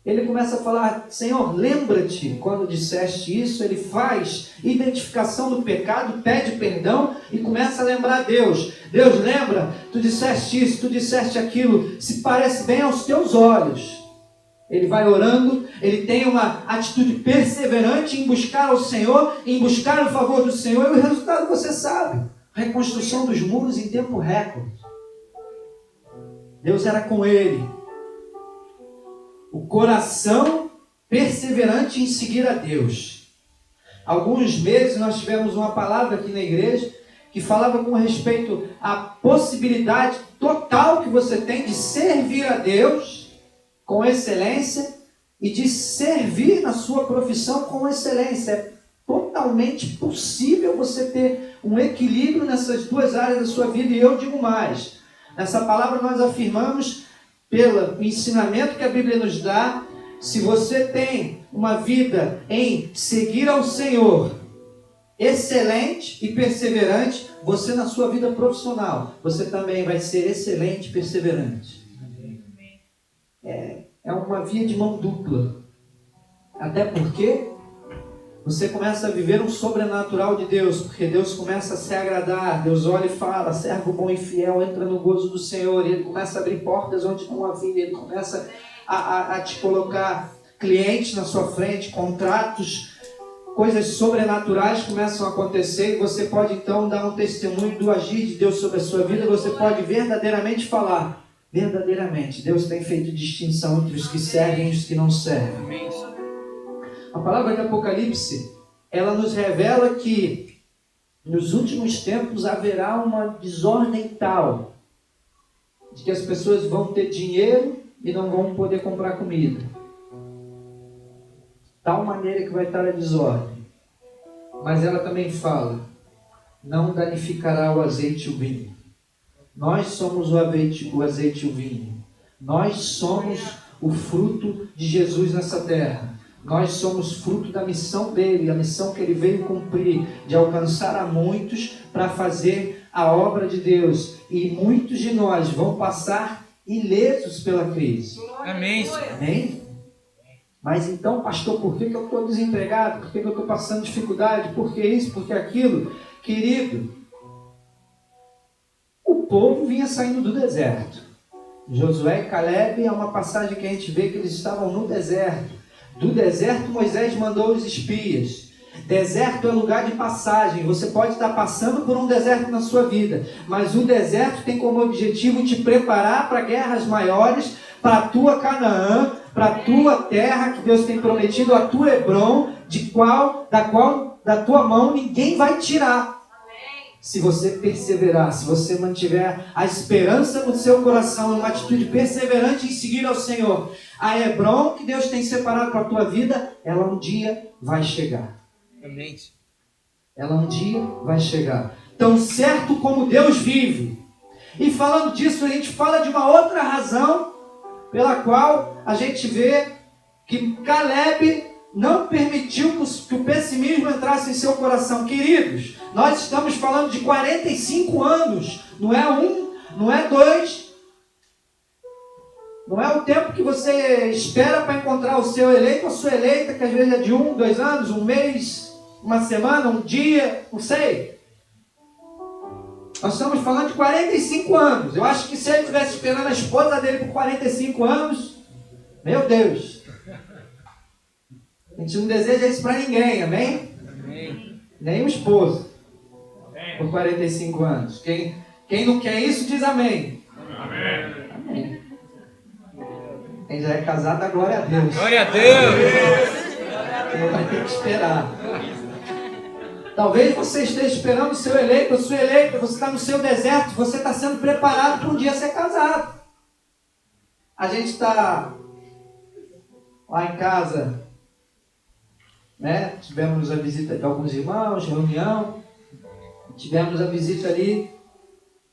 Ele começa a falar: Senhor, lembra-te quando disseste isso. Ele faz identificação do pecado, pede perdão e começa a lembrar Deus. Deus, lembra, tu disseste isso, tu disseste aquilo, se parece bem aos teus olhos. Ele vai orando, ele tem uma atitude perseverante em buscar ao Senhor, em buscar o favor do Senhor, e o resultado você sabe: reconstrução dos muros em tempo recorde. Deus era com ele. O coração perseverante em seguir a Deus. Alguns meses nós tivemos uma palavra aqui na igreja que falava com respeito à possibilidade total que você tem de servir a Deus com excelência e de servir na sua profissão com excelência. É totalmente possível você ter um equilíbrio nessas duas áreas da sua vida. E eu digo mais: nessa palavra nós afirmamos, pelo ensinamento que a Bíblia nos dá, se você tem uma vida em seguir ao Senhor excelente e perseverante, você na sua vida profissional, você também vai ser excelente e perseverante. É uma via de mão dupla. Até porque você começa a viver um sobrenatural de Deus, porque Deus começa a se agradar. Deus olha e fala: servo bom e fiel, entra no gozo do Senhor. E Ele começa a abrir portas onde não havia. Ele começa a te colocar clientes na sua frente, contratos, coisas sobrenaturais começam a acontecer. E você pode então dar um testemunho do agir de Deus sobre a sua vida. Você pode verdadeiramente falar: verdadeiramente Deus tem feito distinção entre os que servem e os que não servem. A palavra de Apocalipse, ela nos revela que nos últimos tempos haverá uma desordem tal de que as pessoas vão ter dinheiro e não vão poder comprar comida. Tal maneira que vai estar a desordem. Mas ela também fala: não danificará o azeite e o vinho. Nós somos o azeite e o vinho. Nós somos o fruto de Jesus nessa terra. Nós somos fruto da missão dele, a missão que ele veio cumprir, de alcançar a muitos para fazer a obra de Deus. E muitos de nós vão passar ilesos pela crise. Amém. Amém? Mas então, pastor, por que eu estou desempregado? Por que eu estou passando dificuldade? Por que isso? Por que aquilo? Querido, o povo vinha saindo do deserto. Josué e Caleb é uma passagem que a gente vê que eles estavam no deserto. Do deserto Moisés mandou os espias. Deserto é lugar de passagem. Você pode estar passando por um deserto na sua vida, mas o deserto tem como objetivo te preparar para guerras maiores, para a tua Canaã, para a tua terra que Deus tem prometido, a tua Hebrom, da qual da tua mão ninguém vai tirar. se você perseverar, se você mantiver a esperança no seu coração, uma atitude perseverante em seguir ao Senhor, a Hebron que Deus tem separado para a tua vida, ela um dia vai chegar. Amém. Ela um dia vai chegar. Tão certo como Deus vive. E falando disso, a gente fala de uma outra razão pela qual a gente vê que Caleb não permitiu que o pessimismo entrasse em seu coração. Queridos, nós estamos falando de 45 anos, não é um, não é dois, não é o tempo que você espera para encontrar o seu eleito, a sua eleita, que às vezes é de 1, 2 anos, um mês, uma semana, um dia, não sei. Nós estamos falando de 45 anos. Eu acho que se ele estivesse esperando a esposa dele por 45 anos, meu Deus. A gente não deseja isso para ninguém, amém? Amém. Nem o esposo. Por 45 anos. Quem não quer isso, diz amém. Amém. Amém. Quem já é casado, dá glória a Deus. Glória a Deus. Não vai ter que esperar. Talvez você esteja esperando o seu eleito, a sua eleita, você está no seu deserto, você está sendo preparado para um dia ser casado. A gente está lá em casa, né? Tivemos a visita de alguns irmãos, reunião, tivemos a visita ali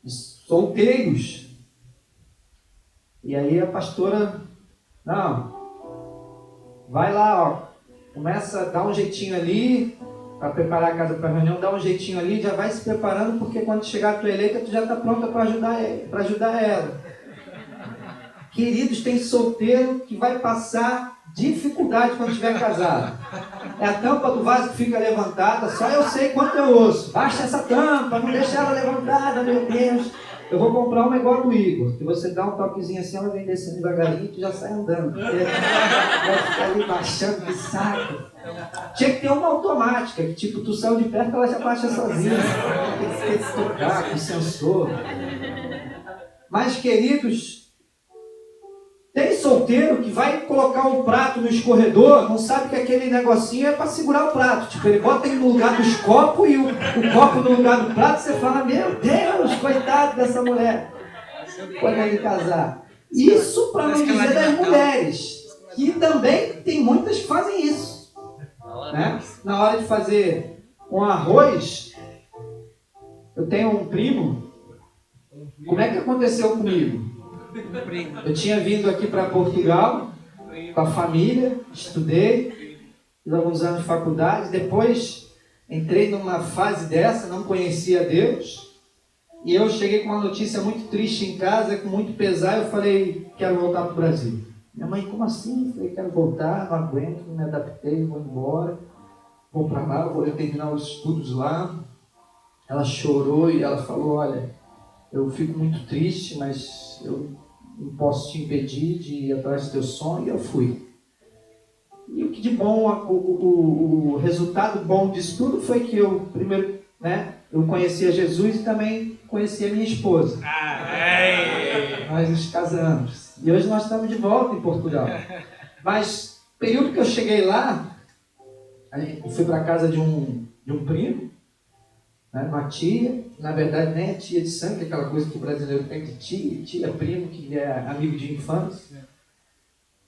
de solteiros. E aí a pastora, não, vai lá, ó, começa a dar um jeitinho ali, para preparar a casa para a reunião, dá um jeitinho ali, já vai se preparando, porque quando chegar a tua eleita, tu já está pronta para ajudar ela. Queridos, tem solteiro que vai passar dificuldade quando estiver casado. É a tampa do vaso que fica levantada, só eu sei quanto eu ouço. Baixa essa tampa, não deixa ela levantada, meu Deus. Eu vou comprar uma igual do Igor, que você dá um toquezinho assim, ela vem descendo devagarinho e tu já sai andando. Porque vai ficar ali baixando, que saco. Tinha que ter uma automática, que tipo, tu saiu de perto, ela já baixa sozinha. Tem que tocar com sensor. Mas, queridos, tem solteiro que vai colocar um prato no escorredor, não sabe que aquele negocinho é para segurar o prato. Tipo, ele bota ele no lugar dos copos e o copo no lugar do prato, você fala, meu Deus, coitado dessa mulher. Quando ele casar. Isso para não dizer das mulheres, que também tem muitas que fazem isso. Né? Na hora de fazer um arroz, eu tenho um primo. Como é que aconteceu comigo? Eu tinha vindo aqui para Portugal com a família, estudei, fiz alguns anos de faculdade, depois entrei numa fase dessa, não conhecia Deus, e eu cheguei com uma notícia muito triste em casa, com muito pesar. Eu falei, quero voltar para o Brasil. Minha mãe, como assim? Eu falei, quero voltar, não aguento, não me adaptei, vou embora, vou para lá, vou terminar os estudos lá. Ela chorou e ela falou, olha, eu fico muito triste, mas eu não posso te impedir de ir atrás do teu sonho. E eu fui. E o que de bom, o resultado bom disso tudo foi que eu, primeiro, né, eu conhecia Jesus e também conhecia minha esposa. Nós nos casamos. E hoje nós estamos de volta em Portugal. Mas, período que eu cheguei lá, eu fui para a casa de um primo, né, uma tia, na verdade nem é tia de sangue, aquela coisa que o brasileiro tem de tia, primo, que é amigo de infância.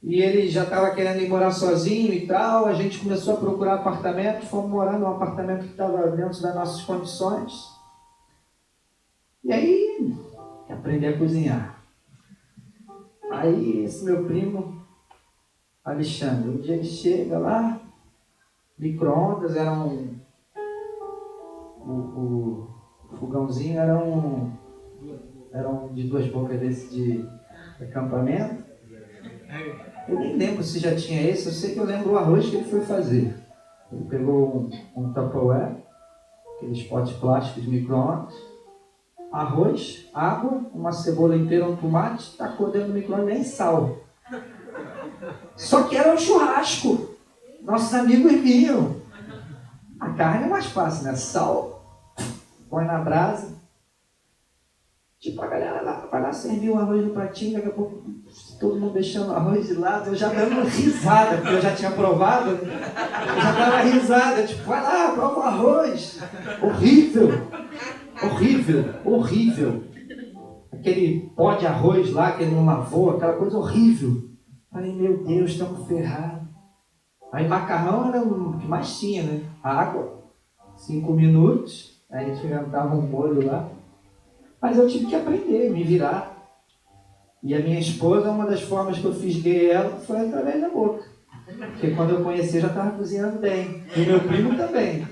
E ele já estava querendo ir morar sozinho e tal, a gente começou a procurar apartamento, fomos morar num apartamento que estava dentro das nossas condições. E aí, aprender a cozinhar. Aí esse meu primo, Alexandre, um dia ele chega lá, micro-ondas, o fogãozinho era um de 2 bocas desse de acampamento. Eu nem lembro se já tinha esse, eu sei que eu lembro o arroz que ele foi fazer. Ele pegou um Tupperware, aqueles potes plásticos de micro-ondas, arroz, água, uma cebola inteira, um tomate, tacou dentro do micro-ondas, nem sal. Só que era um churrasco. Nossos amigos vinham. A carne é mais fácil, né? Sal, põe na brasa. Tipo, a galera vai lá servir o arroz no pratinho, daqui a pouco todo mundo deixando o arroz de lado, eu já dando risada, porque eu já tinha provado, eu já dava risada, tipo, vai lá, prova o arroz. Horrível. Horrível, horrível. Aquele pó de arroz lá que ele não lavou, aquela coisa horrível. Falei, meu Deus, estamos ferrados. Aí macarrão era o que mais tinha, né? Água, 5 minutos, aí a gente inventava um molho lá. Mas eu tive que aprender, me virar. E a minha esposa, uma das formas que eu fisguei ela foi através da boca. Porque quando eu conheci, eu já estava cozinhando bem. E meu primo também.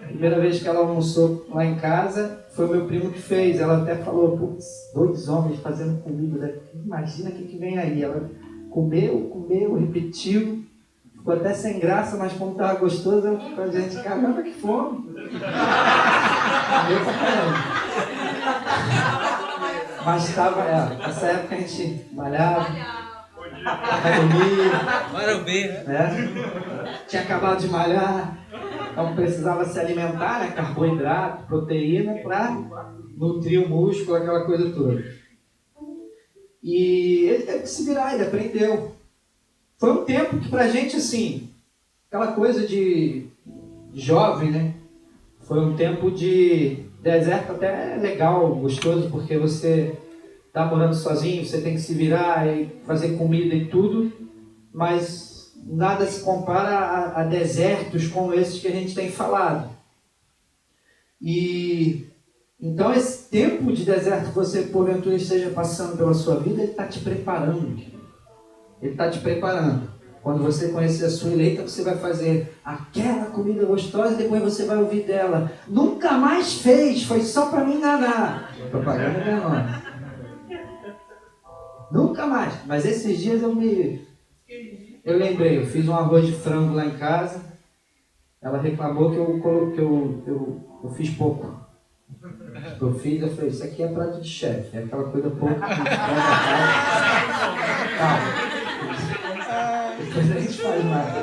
Primeira vez que ela almoçou lá em casa, foi meu primo que fez. Ela até falou, putz, 2 homens fazendo comida. Imagina o que vem aí. Ela comeu, repetiu. Ficou até sem graça, mas como estava gostoso, eu falei, gente, caramba, que fome. Mas estava, nessa época a gente malhava, academia, né? Tinha acabado de malhar, então precisava se alimentar, né? Carboidrato, proteína, para nutrir o músculo, aquela coisa toda. E ele teve que se virar, ele aprendeu. Foi um tempo que pra gente, assim, aquela coisa de jovem, né? Foi um tempo de deserto até legal, gostoso, porque você está morando sozinho, você tem que se virar e fazer comida e tudo, mas nada se compara a desertos como esses que a gente tem falado. E então esse tempo de deserto que você porventura esteja passando pela sua vida, ele está te preparando. Ele está te preparando. Quando você conhecer a sua eleita, você vai fazer aquela comida gostosa e depois você vai ouvir dela. Nunca mais fez, foi só para me enganar. Propaganda é menor. Nunca mais. Mas esses dias eu lembrei, eu fiz um arroz de frango lá em casa. Ela reclamou que eu fiz pouco. Eu falei, isso aqui é prato de chefe, é aquela coisa pouco. Calma. Depois a gente faz mais.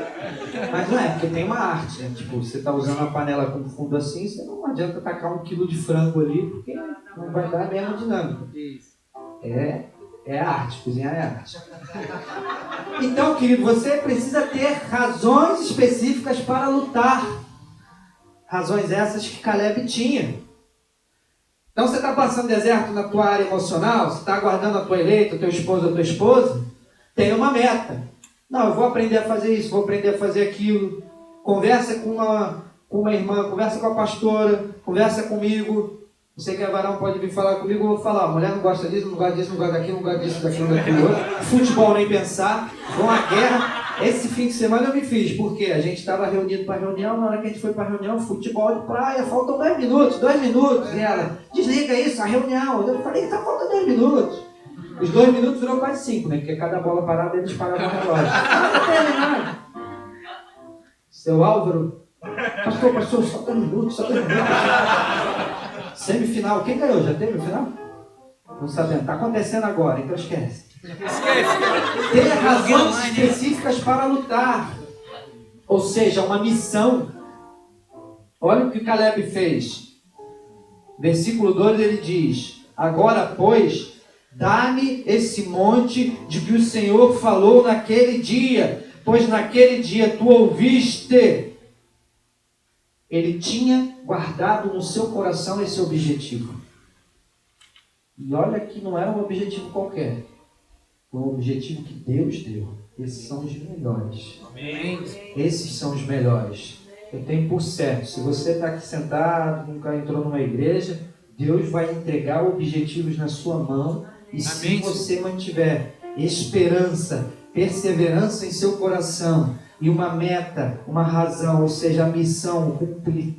Mas não é, porque tem uma arte, né? Tipo, você está usando a panela com fundo assim, você não adianta tacar 1 quilo de frango ali, porque não vai dar a mesma dinâmica. É arte, cozinhar é arte. Então, querido, você precisa ter razões específicas para lutar. Razões essas que Caleb tinha. Então, você está passando deserto na tua área emocional, você está aguardando a tua eleita, o teu esposo, a tua esposa, tem uma meta. Não, eu vou aprender a fazer isso, vou aprender a fazer aquilo. Conversa com uma irmã, conversa com a pastora, conversa comigo. Você que é varão pode vir falar comigo, eu vou falar. A mulher não gosta disso, não gosta disso, não gosta daquilo, não gosta disso, daquilo, daquilo outro. Futebol nem pensar, vão à guerra. Esse fim de semana eu me fiz, porque a gente estava reunido para reunião, na hora que a gente foi para a reunião, futebol de praia, faltam 2 minutos. E ela, desliga isso, a reunião. Eu falei, tá faltando 2 minutos. Os 2 minutos virou quase 5, né? Porque cada bola parada eles paravam o relógio. Seu Álvaro, pastor, só 2 minutos. Semifinal, quem ganhou? Já teve o final? Não sabendo, está acontecendo agora, então esquece. Ter razões específicas para lutar. Ou seja, uma missão. Olha o que Caleb fez. Versículo 2 ele diz: agora, pois, dá-me esse monte de que o Senhor falou naquele dia, pois naquele dia tu ouviste. Ele tinha guardado no seu coração esse objetivo. E olha que não era um objetivo qualquer. Foi um objetivo que Deus deu. Esses são os melhores. Amém. Esses são os melhores. Eu tenho por certo, se você está aqui sentado, nunca entrou numa igreja, Deus vai entregar objetivos na sua mão. E se você mantiver esperança, perseverança em seu coração e uma meta, uma razão, ou seja, a missão,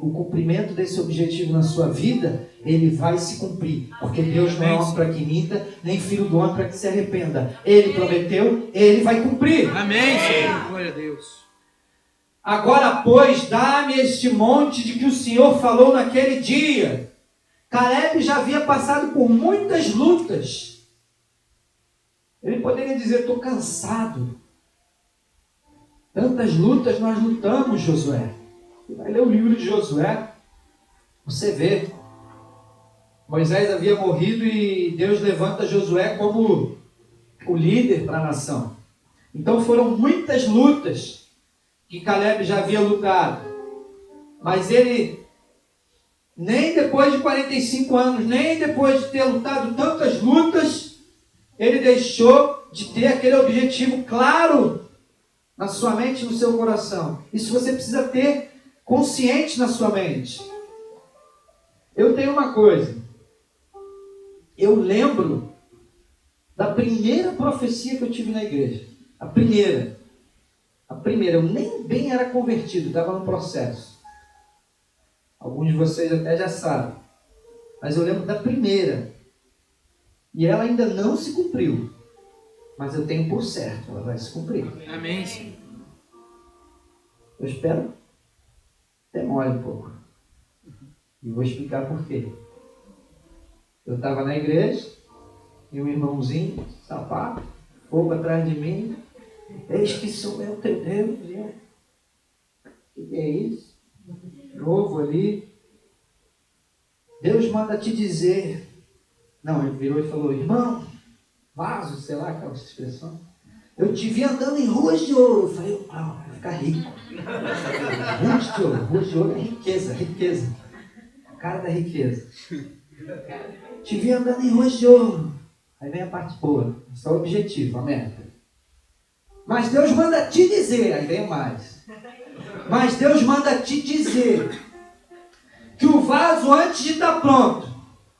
o cumprimento desse objetivo na sua vida, ele vai se cumprir. Porque Deus não é homem para que minta, nem filho do homem para que se arrependa. Ele prometeu, ele vai cumprir. Amém, Senhor. Glória a Deus. Agora, pois, dá-me este monte de que o Senhor falou naquele dia. Caleb já havia passado por muitas lutas. Ele poderia dizer, estou cansado. Tantas lutas nós lutamos, Josué. Você vai ler o livro de Josué, você vê. Moisés havia morrido e Deus levanta Josué como o líder para a nação. Então foram muitas lutas que Caleb já havia lutado. Mas ele Nem depois de 45 anos, nem depois de ter lutado tantas lutas, ele deixou de ter aquele objetivo claro na sua mente e no seu coração. Isso você precisa ter consciente na sua mente. Eu tenho uma coisa. Eu lembro da primeira profecia que eu tive na igreja. A primeira. Eu nem bem era convertido, estava no processo. Alguns de vocês até já sabem. Mas eu lembro da primeira. E ela ainda não se cumpriu. Mas eu tenho por certo, ela vai se cumprir. Amém, Senhor. Eu espero. Demore um pouco. E vou explicar por quê. Eu estava na igreja, e um irmãozinho, sapato, fogo atrás de mim. Eis que sou eu teu Deus. O que é isso? Novo ali. Deus manda te dizer. Não, ele virou e falou, irmão, vaso, sei lá, aquela expressão. Eu te vi andando em ruas de ouro. Eu falei, vou ficar rico. Ruas de ouro é riqueza, riqueza. A cara da riqueza. Te vi andando em ruas de ouro. Aí vem a parte boa. Esse é o objetivo, a meta. Mas Deus manda te dizer, aí vem mais. Mas Deus manda te dizer que o vaso, antes de estar pronto,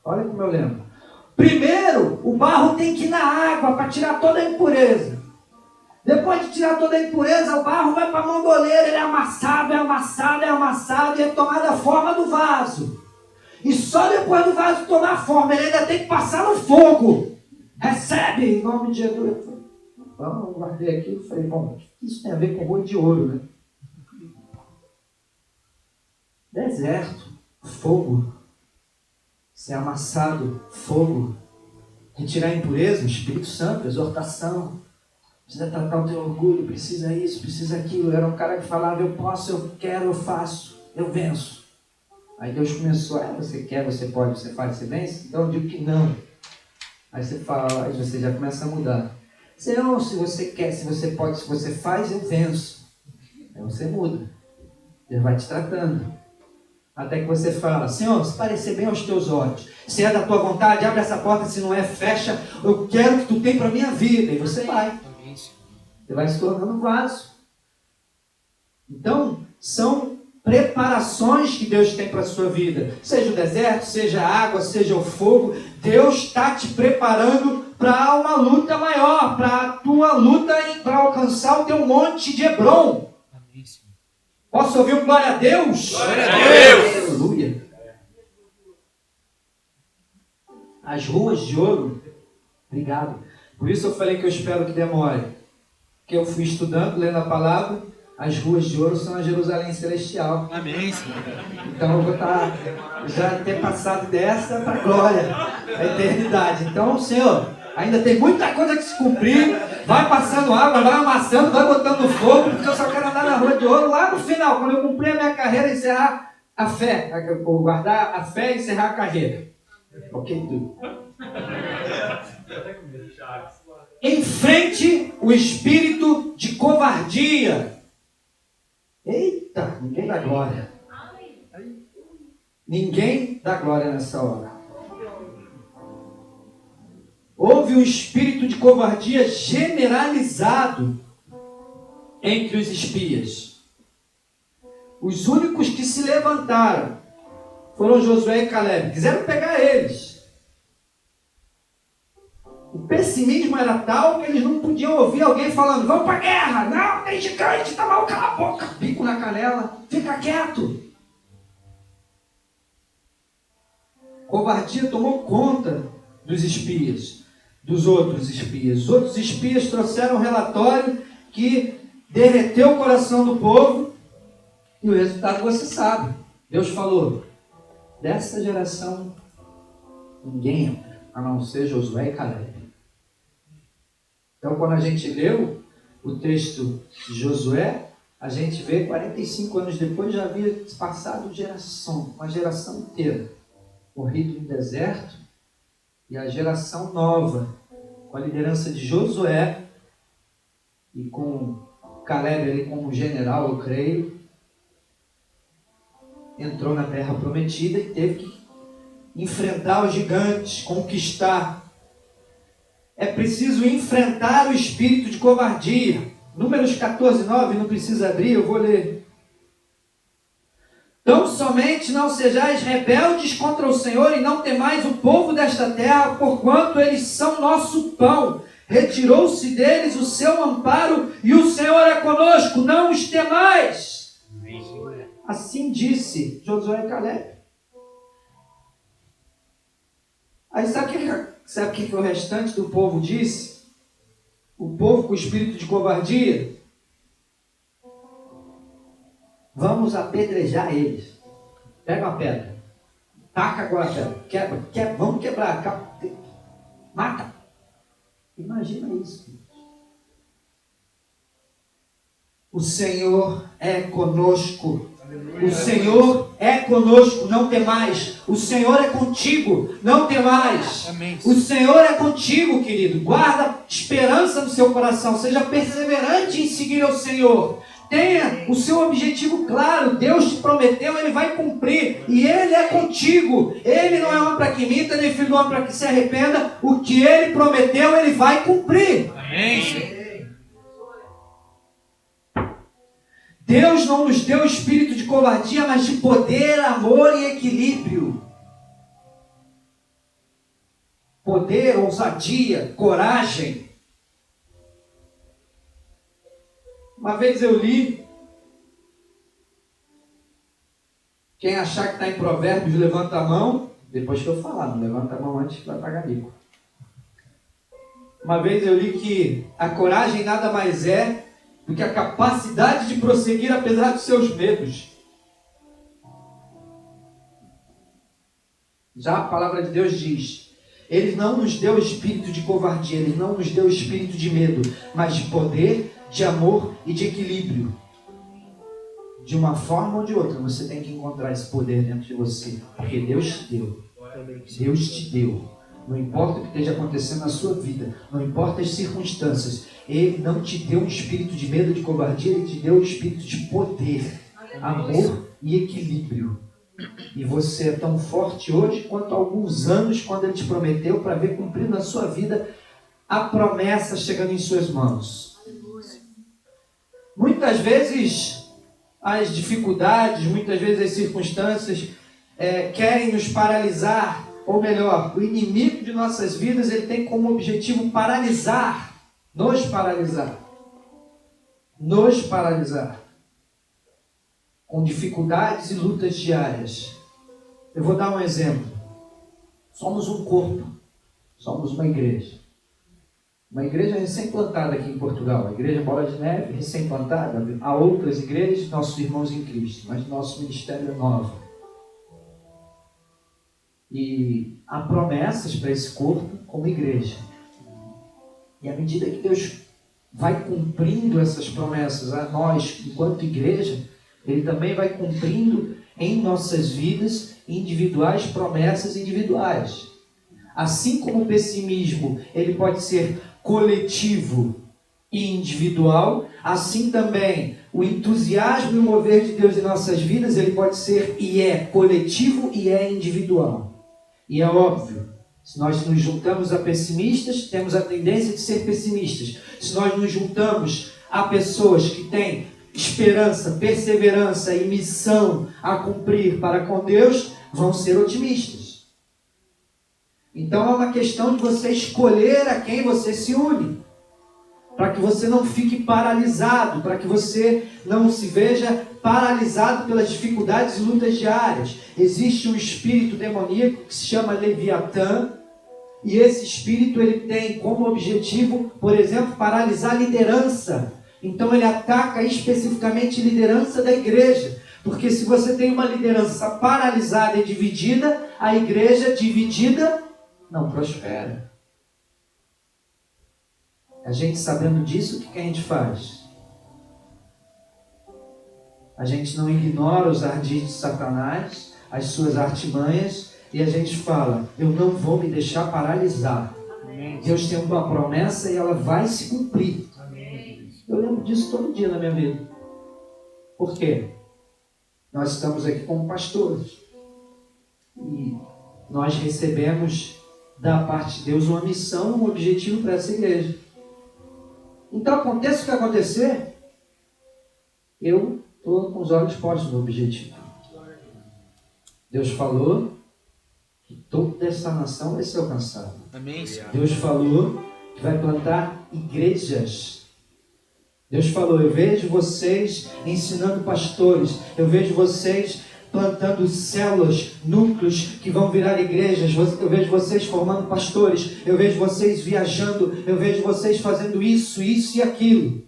olha como eu lembro. Primeiro, o barro tem que ir na água para tirar toda a impureza. Depois de tirar toda a impureza, o barro vai para a mandoleira, ele é amassado, e é tomada a forma do vaso. E só depois do vaso tomar forma, ele ainda tem que passar no fogo. Recebe, em nome de Jesus. Então, eu guardei aqui e falei, bom, isso tem a ver com rua de ouro, né? Deserto, fogo. Ser amassado, fogo. Retirar a impureza, o Espírito Santo, exortação. Precisa tratar o teu orgulho, precisa isso, precisa aquilo. Eu era um cara que falava, eu posso, eu quero, eu faço, eu venço. Aí Deus começou, você quer, você pode, você faz, você vence? Então eu digo que não. Aí você fala, aí você já começa a mudar. Senhor, se você quer, se você pode, se você faz, eu venço. Aí você muda. Deus vai te tratando. Até que você fala, Senhor, se parecer bem aos teus olhos, se é da tua vontade, abre essa porta, se não é, fecha. Eu quero o que tu tem para a minha vida. E você vai. Você vai se tornando um vaso. Então, são preparações que Deus tem para a sua vida. Seja o deserto, seja a água, seja o fogo. Deus está te preparando para uma luta maior, para a tua luta para alcançar o teu monte de Hebron. Posso ouvir um glória a Deus? Glória a Deus! Aleluia! As ruas de ouro, obrigado. Por isso eu falei que eu espero que demore. Porque eu fui estudando, lendo a palavra, as ruas de ouro são a Jerusalém Celestial. Amém, Senhor. Então eu vou já ter passado dessa para a glória, a eternidade. Então, Senhor, ainda tem muita coisa que se cumprir. Vai passando água, vai amassando, vai botando fogo, porque eu só quero andar na rua de ouro lá no final, quando eu cumprir a minha carreira, encerrar a fé, guardar a fé e encerrar a carreira. Ok, tudo. Enfrente o espírito de covardia. Eita, ninguém dá glória. Ninguém dá glória nessa hora. Houve um espírito de covardia generalizado entre os espias. Os únicos que se levantaram foram Josué e Caleb. Quiseram pegar eles. O pessimismo era tal que eles não podiam ouvir alguém falando, vamos para a guerra. Não, tem gigante, tá mal, cala a boca. Bico na canela, fica quieto. Covardia tomou conta dos espias, dos outros espias. Os outros espias trouxeram um relatório que derreteu o coração do povo e o resultado você sabe. Deus falou, dessa geração ninguém entra, a não ser Josué e Caleb. Então, quando a gente leu o texto de Josué, a gente vê 45 anos depois já havia passado uma geração inteira, morrido no deserto, e a geração nova, com a liderança de Josué e com Caleb ali como general, eu creio, entrou na terra prometida e teve que enfrentar os gigantes, conquistar. É preciso enfrentar o espírito de covardia. Números 14, 9, não precisa abrir, eu vou ler. Tão somente não sejais rebeldes contra o Senhor e não temais o povo desta terra, porquanto eles são nosso pão. Retirou-se deles o seu amparo e o Senhor é conosco, não os temais. Assim disse Josué e Caleb. Aí sabe o que o restante do povo disse? O povo com espírito de covardia. Vamos apedrejar eles. Pega uma pedra. Taca agora a pedra. Quebra, vamos quebrar. Mata. Imagina isso. O Senhor é conosco. O Senhor é conosco, não temais. O Senhor é contigo, não temais. O Senhor é contigo, querido. Guarda esperança no seu coração. Seja perseverante em seguir ao Senhor. Tenha o seu objetivo claro. Deus te prometeu, Ele vai cumprir. E Ele é contigo. Ele não é homem para que minta, nem filho do homem para que se arrependa. O que Ele prometeu, Ele vai cumprir. Amém. Deus não nos deu espírito de covardia, mas de poder, amor e equilíbrio. Poder, ousadia, coragem. Uma vez eu li, quem achar que está em Provérbios, levanta a mão. Depois que eu falar, não levanta a mão antes que vai pagar mico. Uma vez eu li que a coragem nada mais é do que a capacidade de prosseguir apesar dos seus medos. Já a palavra de Deus diz: Ele não nos deu espírito de covardia, Ele não nos deu espírito de medo, mas de poder, de amor e de equilíbrio. De uma forma ou de outra, você tem que encontrar esse poder dentro de você, porque Deus te deu. Deus te deu. Não importa o que esteja acontecendo na sua vida, não importa as circunstâncias, Ele não te deu um espírito de medo, de covardia, Ele te deu um espírito de poder, amor e equilíbrio. E você é tão forte hoje quanto há alguns anos, quando Ele te prometeu, para ver cumprido na sua vida a promessa chegando em suas mãos. Muitas vezes as dificuldades, muitas vezes as circunstâncias querem nos paralisar. Ou melhor, o inimigo de nossas vidas, ele tem como objetivo paralisar, nos paralisar. Nos paralisar. Com dificuldades e lutas diárias. Eu vou dar um exemplo. Somos um corpo. Somos uma igreja. Uma igreja recém-plantada aqui em Portugal. A igreja Bola de Neve, recém-plantada. Há outras igrejas, nossos irmãos em Cristo. Mas nosso ministério é novo. E há promessas para esse corpo como igreja. E à medida que Deus vai cumprindo essas promessas a nós, enquanto igreja, Ele também vai cumprindo em nossas vidas individuais, promessas individuais. Assim como o pessimismo, ele pode ser coletivo e individual, assim também o entusiasmo e o mover de Deus em nossas vidas, ele pode ser e é coletivo e é individual. E é óbvio, se nós nos juntamos a pessimistas, temos a tendência de ser pessimistas. Se nós nos juntamos a pessoas que têm esperança, perseverança e missão a cumprir para com Deus, vão ser otimistas. Então é uma questão de você escolher a quem você se une, para que você não fique paralisado, para que você não se veja paralisado pelas dificuldades e lutas diárias. Existe um espírito demoníaco que se chama Leviatã, e esse espírito ele tem como objetivo, por exemplo, paralisar a liderança. Então ele ataca especificamente a liderança da igreja, porque se você tem uma liderança paralisada e dividida, a igreja dividida não prospera. A gente sabendo disso, o que a gente faz? A gente não ignora os ardis de Satanás, as suas artimanhas, e a gente fala: eu não vou me deixar paralisar. Deus tem uma promessa e ela vai se cumprir. Eu lembro disso todo dia na minha vida. Por quê? nós estamos aqui como pastores. E nós recebemos da parte de Deus uma missão, um objetivo para essa igreja. Então, aconteça o que acontecer, eu estou com os olhos postos no objetivo. Deus falou que toda essa nação vai ser alcançada. Amém, Senhor. Deus falou que vai plantar igrejas. Deus falou, eu vejo vocês ensinando pastores, eu vejo vocês plantando células, núcleos que vão virar igrejas, eu vejo vocês formando pastores, eu vejo vocês viajando, eu vejo vocês fazendo isso e aquilo.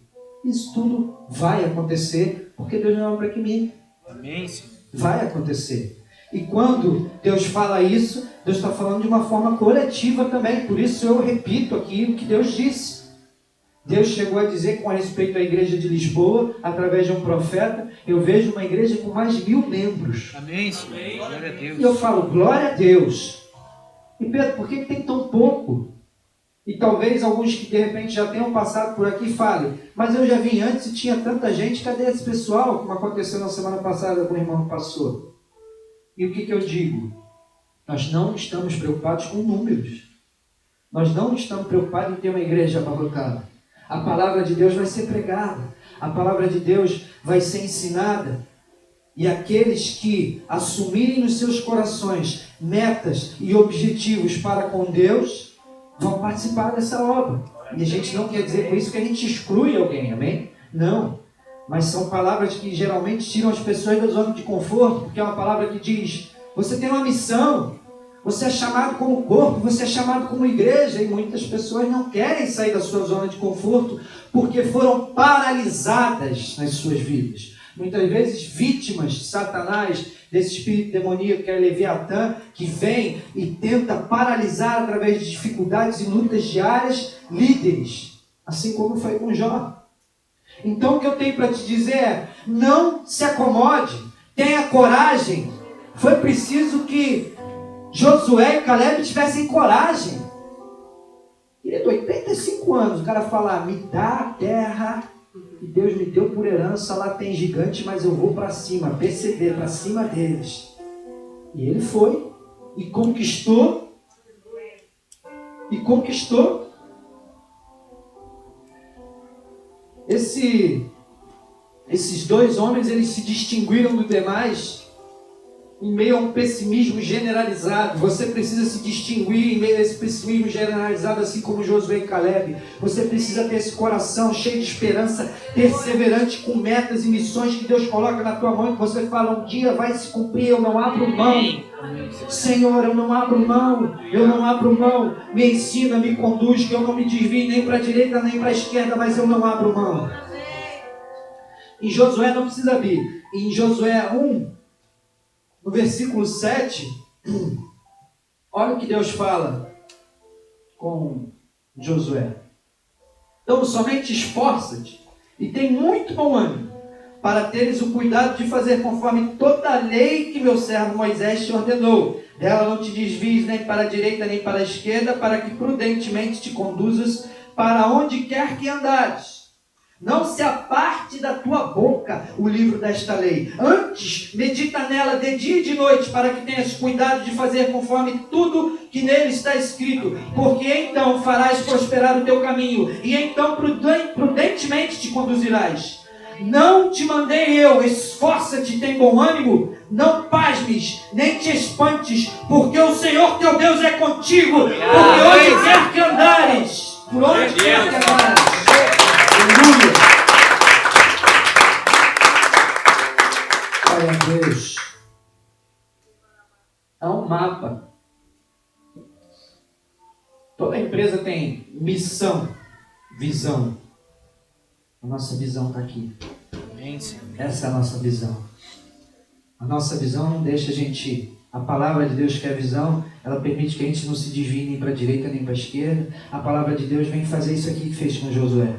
Isso tudo vai acontecer, porque Deus não é homem para que minta. Amém, Senhor. Vai acontecer. E quando Deus fala isso, Deus está falando de uma forma coletiva também. Por isso eu repito aqui o que Deus disse. Deus chegou a dizer com respeito à igreja de Lisboa, através de um profeta, eu vejo uma igreja com mais de 1000 membros. Amém, Senhor. Glória a Deus. E eu falo, glória a Deus. E Pedro, por que tem tão pouco? E talvez alguns que de repente já tenham passado por aqui falem, mas eu já vim antes e tinha tanta gente, cadê esse pessoal? Como aconteceu na semana passada com o irmão que passou. E o que eu digo? Nós não estamos preocupados com números. Nós não estamos preocupados em ter uma igreja abarrotada. A palavra de Deus vai ser pregada. A palavra de Deus vai ser ensinada. E aqueles que assumirem nos seus corações metas e objetivos para com Deus, vão participar dessa obra. E a gente não quer dizer com isso que a gente exclui alguém, amém? Não. Mas são palavras que geralmente tiram as pessoas da zona de conforto, porque é uma palavra que diz, você tem uma missão, você é chamado como corpo, você é chamado como igreja, e muitas pessoas não querem sair da sua zona de conforto, porque foram paralisadas nas suas vidas. Muitas vezes vítimas de Satanás, desse espírito demoníaco que é Leviatã, que vem e tenta paralisar através de dificuldades e lutas diárias, líderes, assim como foi com Jó. Então o que eu tenho para te dizer é, não se acomode, tenha coragem. Foi preciso que Josué e Caleb tivessem coragem. Querido, 85 anos, o cara fala, me dá a terra que Deus me deu por herança, lá tem gigante, mas eu vou para cima, perceber, para cima deles. E ele foi, e conquistou, Esses dois homens, eles se distinguiram dos demais em meio a um pessimismo generalizado. Você precisa se distinguir em meio a esse pessimismo generalizado, assim como Josué e Caleb. Você precisa ter esse coração cheio de esperança, perseverante, com metas e missões que Deus coloca na tua mão, e que você fala, um dia vai se cumprir, eu não abro mão. Senhor, eu não abro mão, me ensina, me conduz, que eu não me desvie nem para a direita nem para a esquerda, mas eu não abro mão. Em Josué, não precisa abrir, em Josué 1, no versículo 7, olha o que Deus fala com Josué. Então, somente esforça-te e tem muito bom ânimo, para teres o cuidado de fazer conforme toda a lei que meu servo Moisés te ordenou. Dela não te desvies nem para a direita nem para a esquerda, para que prudentemente te conduzas para onde quer que andares. Não se aparte da tua boca o livro desta lei. Antes, medita nela de dia e de noite, para que tenhas cuidado de fazer conforme tudo que nele está escrito. Porque então farás prosperar o teu caminho, e então prudentemente te conduzirás. Não te mandei eu, esforça-te, tem bom ânimo, não pasmes, nem te espantes, porque o Senhor teu Deus é contigo, porque onde quer que andares, por onde quer que andares. Aleluia. Glória a Deus. É um mapa. Toda empresa tem missão, visão. A nossa visão está aqui. Essa é a nossa visão. A nossa visão não deixa a gente... A palavra de Deus, que é a visão, ela permite que a gente não se desvie nem para a direita nem para a esquerda. A palavra de Deus vem fazer isso aqui que fez com Josué.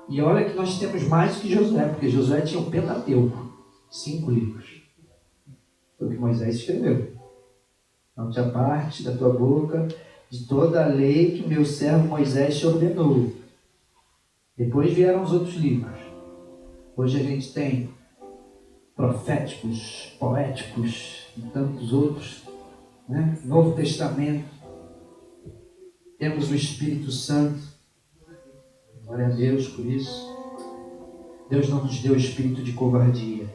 E olha que nós temos mais do que Josué, porque Josué tinha o Pentateuco, 5 livros. Foi o que Moisés escreveu. Não te aparte da tua boca de toda a lei que meu servo Moisés te ordenou. Depois vieram os outros livros. Hoje a gente tem proféticos, poéticos e tantos outros, né? Novo Testamento. Temos o Espírito Santo. Glória a Deus por isso. Deus não nos deu espírito de covardia,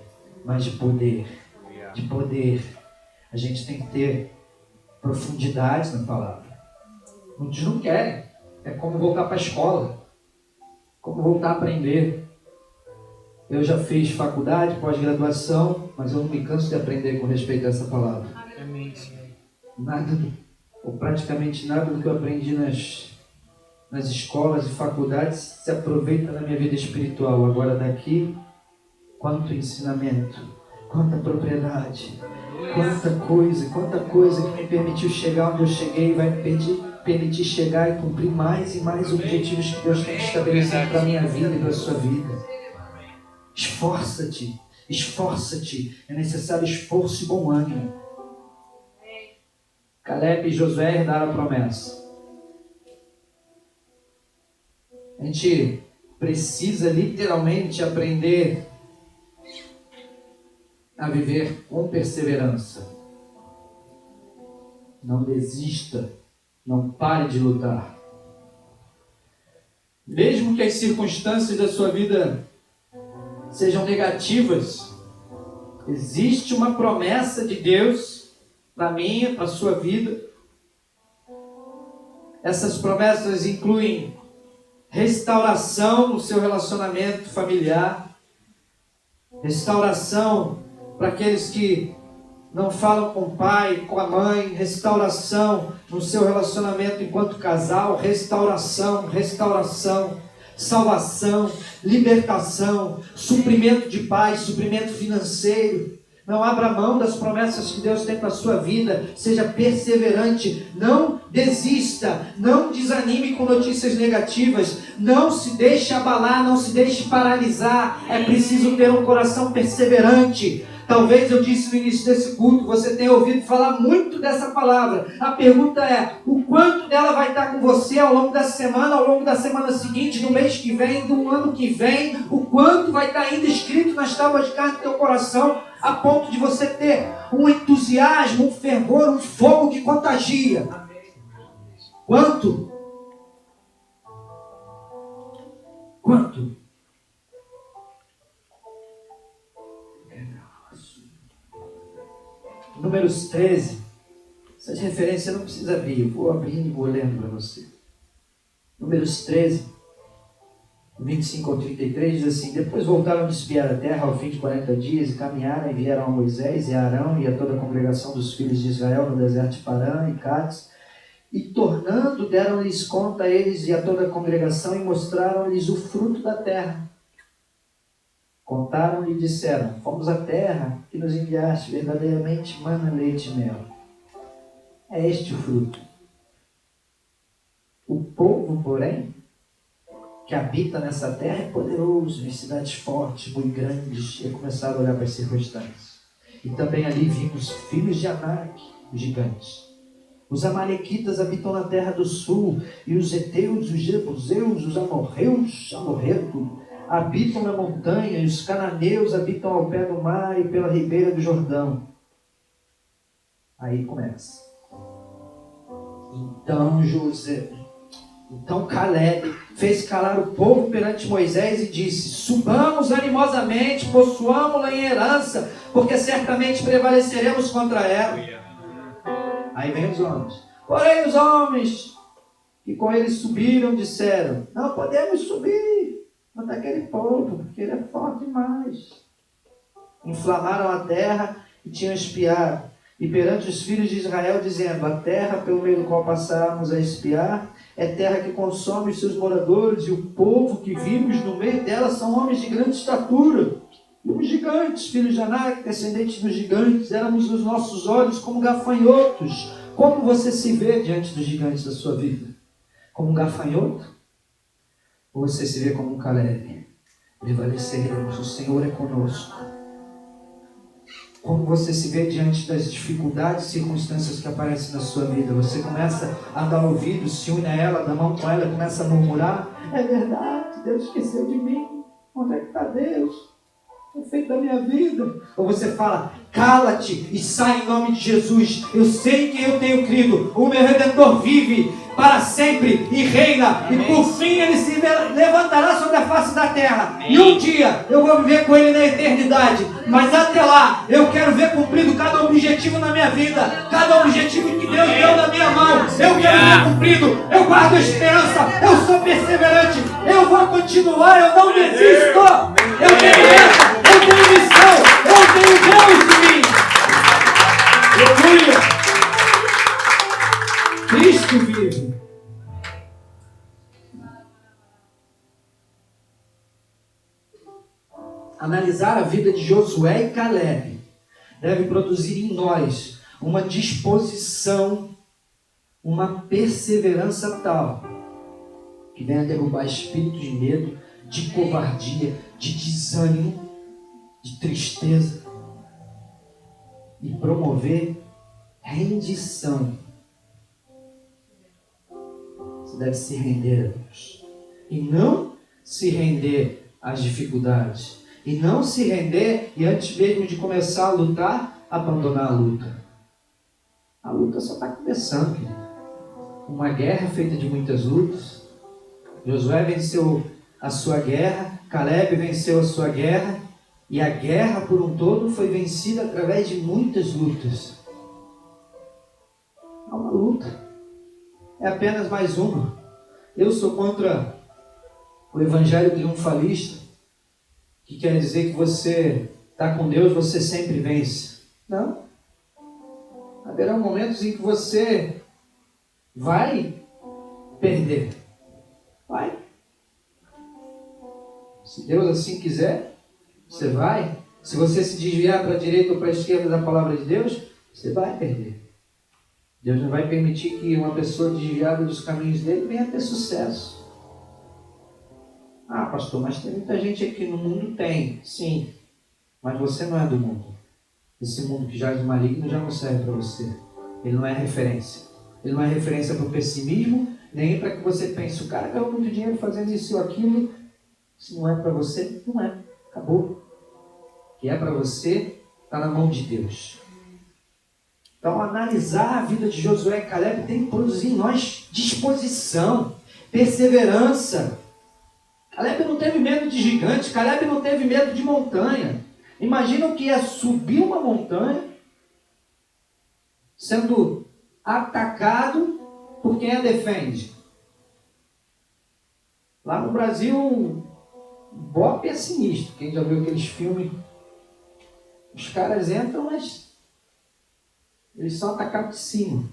mas de poder. De poder. A gente tem que ter profundidade na palavra. Muitos não querem. É como voltar para a escola. Como voltar a aprender. Eu já fiz faculdade, pós-graduação, mas eu não me canso de aprender com respeito a essa palavra. Amém, Senhor. Nada, ou praticamente nada do que eu aprendi nas escolas e faculdades se aproveita na minha vida espiritual. Agora daqui, quanto ensinamento, quanta propriedade, quanta coisa que me permitiu chegar onde eu cheguei e vai me permitir chegar e cumprir mais e mais objetivos que Deus tem estabelecido para a minha vida e para a sua vida. Esforça-te, esforça-te, é necessário esforço e bom ânimo. Caleb e Josué herdaram a promessa. A gente precisa literalmente aprender a viver com perseverança. Não desista, não pare de lutar. Mesmo que as circunstâncias da sua vida sejam negativas, existe uma promessa de Deus para a minha, para a sua vida. Essas promessas incluem restauração no seu relacionamento familiar, restauração para aqueles que não falam com o pai, com a mãe, restauração no seu relacionamento enquanto casal, restauração, salvação, libertação, suprimento de paz, suprimento financeiro. Não abra mão das promessas que Deus tem para a sua vida. Seja perseverante. Não desista. Não desanime com notícias negativas. Não se deixe abalar. Não se deixe paralisar. É preciso ter um coração perseverante. Talvez eu disse no início desse culto, você tenha ouvido falar muito dessa palavra. A pergunta é, o quanto dela vai estar com você ao longo da semana, ao longo da semana seguinte, no mês que vem, do ano que vem? O quanto vai estar ainda escrito nas tábuas de carne do teu coração, a ponto de você ter um entusiasmo, um fervor, um fogo que contagia? Quanto? Quanto? Números 13. Essas referências não precisa abrir. Eu vou abrindo e vou lendo para você. Números 13, 25 ao 33, diz assim: Depois voltaram de espiar a terra ao fim de 40 dias, e caminharam e vieram a Moisés e a Arão e a toda a congregação dos filhos de Israel no deserto de Parã e Cádiz. E tornando, deram-lhes conta a eles e a toda a congregação e mostraram-lhes o fruto da terra. Contaram-lhe e disseram: Fomos à terra que nos enviaste, verdadeiramente mana leite e mel. É este o fruto. O povo, porém, que habita nessa terra é poderoso, em cidades fortes, muito grandes. E começaram a olhar para as circunstâncias. E também ali vimos filhos de Anak, os gigantes. Os amalequitas habitam na terra do sul, e os heteus, os jebuseus, os amorreus habitam na montanha, e os cananeus habitam ao pé do mar e pela ribeira do Jordão. Aí começa. Então Caleb fez calar o povo perante Moisés e disse: Subamos animosamente, possuamo-la em herança, porque certamente prevaleceremos contra ela. Aí vem os homens. Porém os homens que com eles subiram disseram: Não podemos subir contra aquele povo, porque ele é forte demais. Inflamaram a terra e tinham espiado. E perante os filhos de Israel, dizendo: A terra pelo meio do qual passáramos a espiar é terra que consome os seus moradores, e o povo que vimos no meio dela são homens de grande estatura. E os gigantes, filhos de Anak, descendentes dos gigantes, éramos nos nossos olhos como gafanhotos. Como você se vê diante dos gigantes da sua vida? Como um gafanhoto? Ou você se vê como um Caleb? Prevaleceremos, o Senhor é conosco. Como você se vê diante das dificuldades e circunstâncias que aparecem na sua vida? Você começa a dar ouvido, se une a ela, dá mão com ela, começa a murmurar: É verdade, Deus esqueceu de mim. Onde é que está Deus? feito da minha vida. Ou você fala, cala-te e sai em nome de Jesus. Eu sei que eu tenho crido. O meu Redentor vive para sempre e reina. E por fim ele se levantará sobre a face da terra. E um dia eu vou viver com ele na eternidade. Mas até lá eu quero ver cumprido cada objetivo na minha vida. Cada objetivo que Deus deu na minha mão. Eu quero ver cumprido. Eu guardo a esperança. Eu sou perseverante. Eu vou continuar. Eu não desisto. Eu tenho meta. Eu tenho missão, eu tenho Deus em mim. Aleluia. Cristo vive. Analisar a vida de Josué e Caleb deve produzir em nós uma disposição, uma perseverança tal que venha derrubar espírito de medo, de covardia, de desânimo, de tristeza e promover rendição. Você deve se render a Deus e não se render às dificuldades e não se render e antes mesmo de começar a lutar, abandonar a luta. A luta só está começando, querido. Uma guerra feita de muitas lutas. Josué venceu a sua guerra, Caleb venceu a sua guerra. E a guerra por um todo foi vencida através de muitas lutas. É uma luta. É apenas mais uma. Eu sou contra o evangelho triunfalista, que quer dizer que você está com Deus, você sempre vence. Não. Haverá momentos em que você vai perder. Vai. Se Deus assim quiser, você vai. Se você se desviar para a direita ou para a esquerda da palavra de Deus, você vai perder. Deus não vai permitir que uma pessoa desviada dos caminhos dele venha ter sucesso. Ah, pastor, mas tem muita gente aqui no mundo. Tem, sim. Mas você não é do mundo. Esse mundo que jaz maligno já não serve para você. Ele não é referência. Ele não é referência para o pessimismo, nem para que você pense, o cara ganhou muito dinheiro fazendo isso ou aquilo. Se não é para você, não é. Acabou. O que é para você, está na mão de Deus. Então, analisar a vida de Josué e Caleb tem que produzir em nós disposição, perseverança. Caleb não teve medo de gigante, Caleb não teve medo de montanha. Imagina o que é subir uma montanha, sendo atacado por quem a defende. Lá no Brasil, o bope é sinistro. Quem já viu aqueles filmes, os caras entram, mas eles são atacados de cima.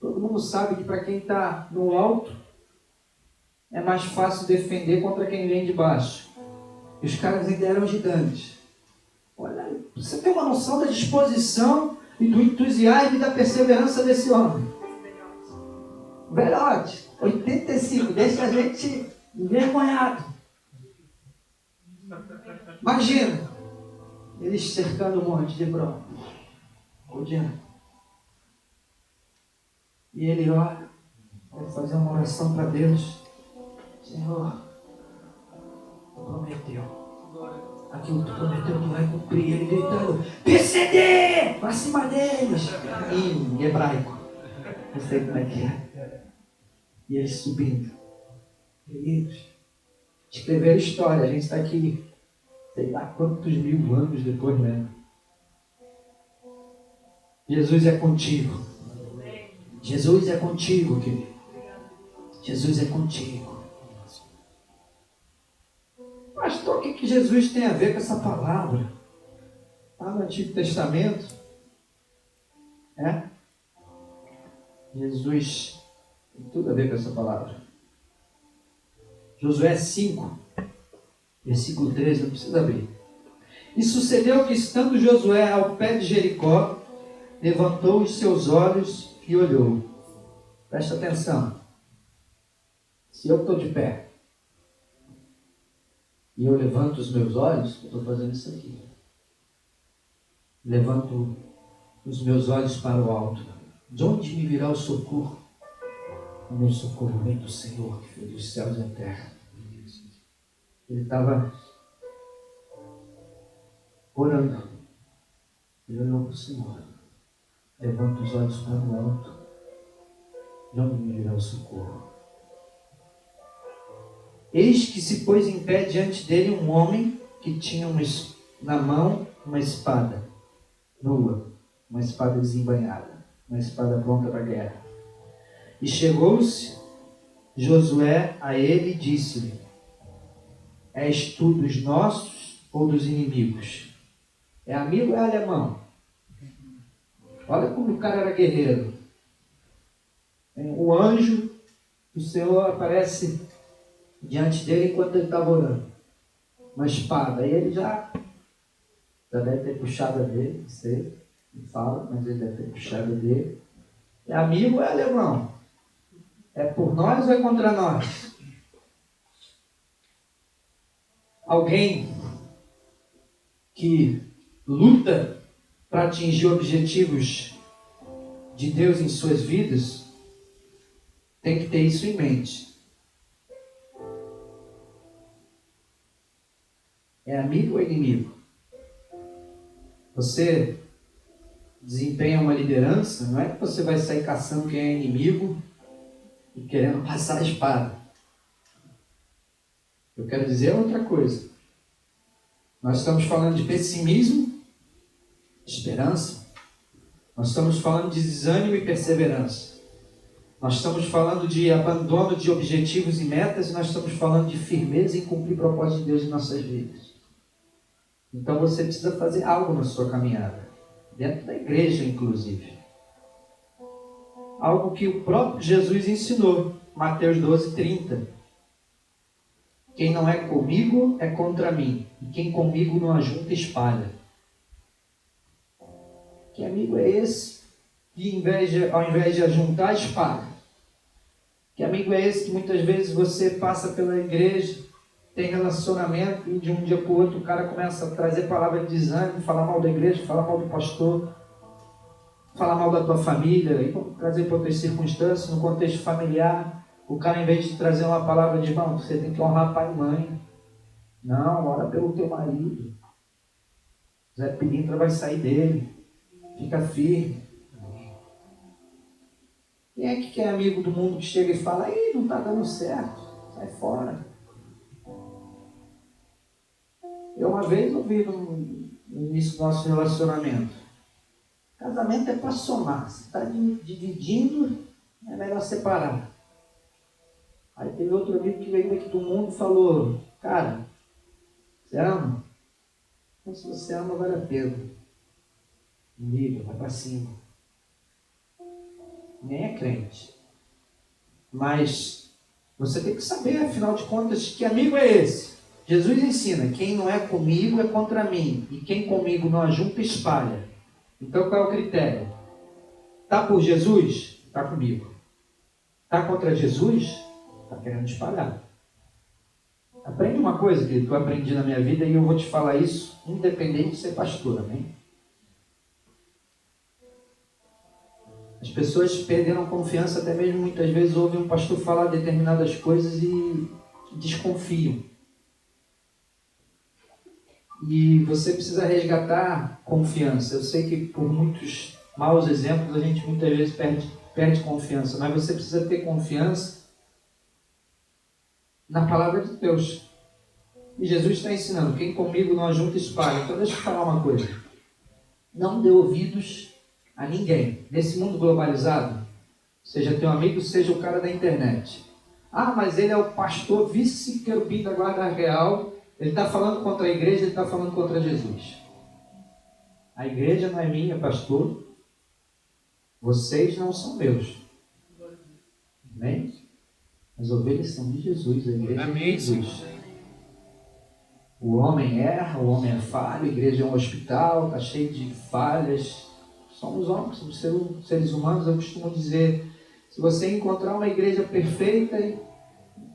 Todo mundo sabe que para quem está no alto, é mais fácil defender contra quem vem de baixo. E os caras ainda eram gigantes. Olha, você tem uma noção da disposição e do entusiasmo e da perseverança desse homem. Velhote, 85, deixa a gente envergonhado. Imagina, eles cercando o monte de Hebron, rodeando. E ele ora, vai fazer uma oração para Deus. Senhor, tu prometeu. Aquilo que tu prometeu, tu vai cumprir. Ele gritando, PCD! Pra cima deles! Em hebraico. Não sei como é que é. E eles subindo. Queridos, escreveram história. A gente está aqui, sei lá quantos mil anos depois, né? Jesus é contigo. Jesus é contigo, querido. Jesus é contigo. Pastor, o que Jesus tem a ver com essa palavra? Lá no Antigo Testamento, Jesus tem tudo a ver com essa palavra. Josué 5, versículo 13, não precisa abrir. E sucedeu que, estando Josué ao pé de Jericó, levantou os seus olhos e olhou. Presta atenção. Se eu estou de pé e eu levanto os meus olhos, eu estou fazendo isso aqui. Levanto os meus olhos para o alto. De onde me virá o socorro? O meu socorro vem do Senhor, que fez os céus e a terra. Ele estava orando. Ele olhou para o Senhor. Levanta os olhos para o alto. De onde me virá o socorro? Eis que se pôs em pé diante dele um homem que tinha na mão uma espada nua, uma espada desembainhada, uma espada pronta para a guerra. E chegou-se Josué a ele e disse-lhe: És tu dos nossos ou dos inimigos? É amigo ou é alemão? Olha como o cara era guerreiro. O anjo do Senhor aparece diante dele enquanto ele estava orando. Uma espada. Aí ele já deve ter puxado a dele, não sei, não fala, mas ele deve ter puxado a dele. É amigo ou é alemão? É por nós ou é contra nós? Alguém que luta para atingir objetivos de Deus em suas vidas tem que ter isso em mente. É amigo ou é inimigo? Você desempenha uma liderança, não é que você vai sair caçando quem é inimigo e querendo passar a espada. Eu quero dizer outra coisa. Nós estamos falando de pessimismo, esperança. Nós estamos falando de desânimo e perseverança. Nós estamos falando de abandono de objetivos e metas e nós estamos falando de firmeza em cumprir o propósito de Deus em nossas vidas. Então você precisa fazer algo na sua caminhada, dentro da igreja inclusive. Algo que o próprio Jesus ensinou, Mateus 12:30. Quem não é comigo é contra mim, e quem comigo não ajunta espalha. Que amigo é esse que ao invés de ajuntar, espalha? Que amigo é esse que muitas vezes você passa pela igreja, tem relacionamento e de um dia para o outro o cara começa a trazer palavra de desânimo, falar mal da igreja, falar mal do pastor, falar mal da tua família, e trazer para outras circunstâncias, no contexto familiar. O cara, em vez de trazer uma palavra de irmão, você tem que honrar pai e mãe. Não, ora pelo teu marido. Zé Pilintra vai sair dele. Fica firme. Quem é que é amigo do mundo que chega e fala: "Ih, não está dando certo, sai fora"? Eu uma vez ouvi no início do nosso relacionamento: casamento é para somar. Se está dividindo, é melhor separar. Aí teve outro amigo que veio aqui do mundo e falou: "Cara, você ama? Então, se você ama, vale a pena. Liga, vai para cima." Nem é crente. Mas você tem que saber, afinal de contas, que amigo é esse? Jesus ensina: quem não é comigo é contra mim, e quem comigo não ajunta, espalha. Então qual é o critério? Está por Jesus? Está comigo. Está contra Jesus? Está querendo espalhar. Aprende uma coisa que eu aprendi na minha vida, e eu vou te falar isso independente de ser pastor, amém? As pessoas perderam confiança, até mesmo muitas vezes ouvem um pastor falar determinadas coisas e desconfiam. E você precisa resgatar confiança. Eu sei que por muitos maus exemplos a gente muitas vezes perde confiança, mas você precisa ter confiança na palavra de Deus. E Jesus está ensinando: quem comigo não ajunta, espalha. Então deixa eu falar uma coisa. Não dê ouvidos a ninguém. Nesse mundo globalizado, seja teu amigo, seja o cara da internet. Ah, mas ele é o pastor vice-querubim da guarda real. Ele está falando contra a igreja, ele está falando contra Jesus. A igreja não é minha, pastor. Vocês não são meus. Amém? As ovelhas são de Jesus, a igreja é de Jesus. O homem erra, o homem é falho, a igreja é um hospital, está cheio de falhas. Somos homens, somos seres humanos. Eu costumo dizer: se você encontrar uma igreja perfeita,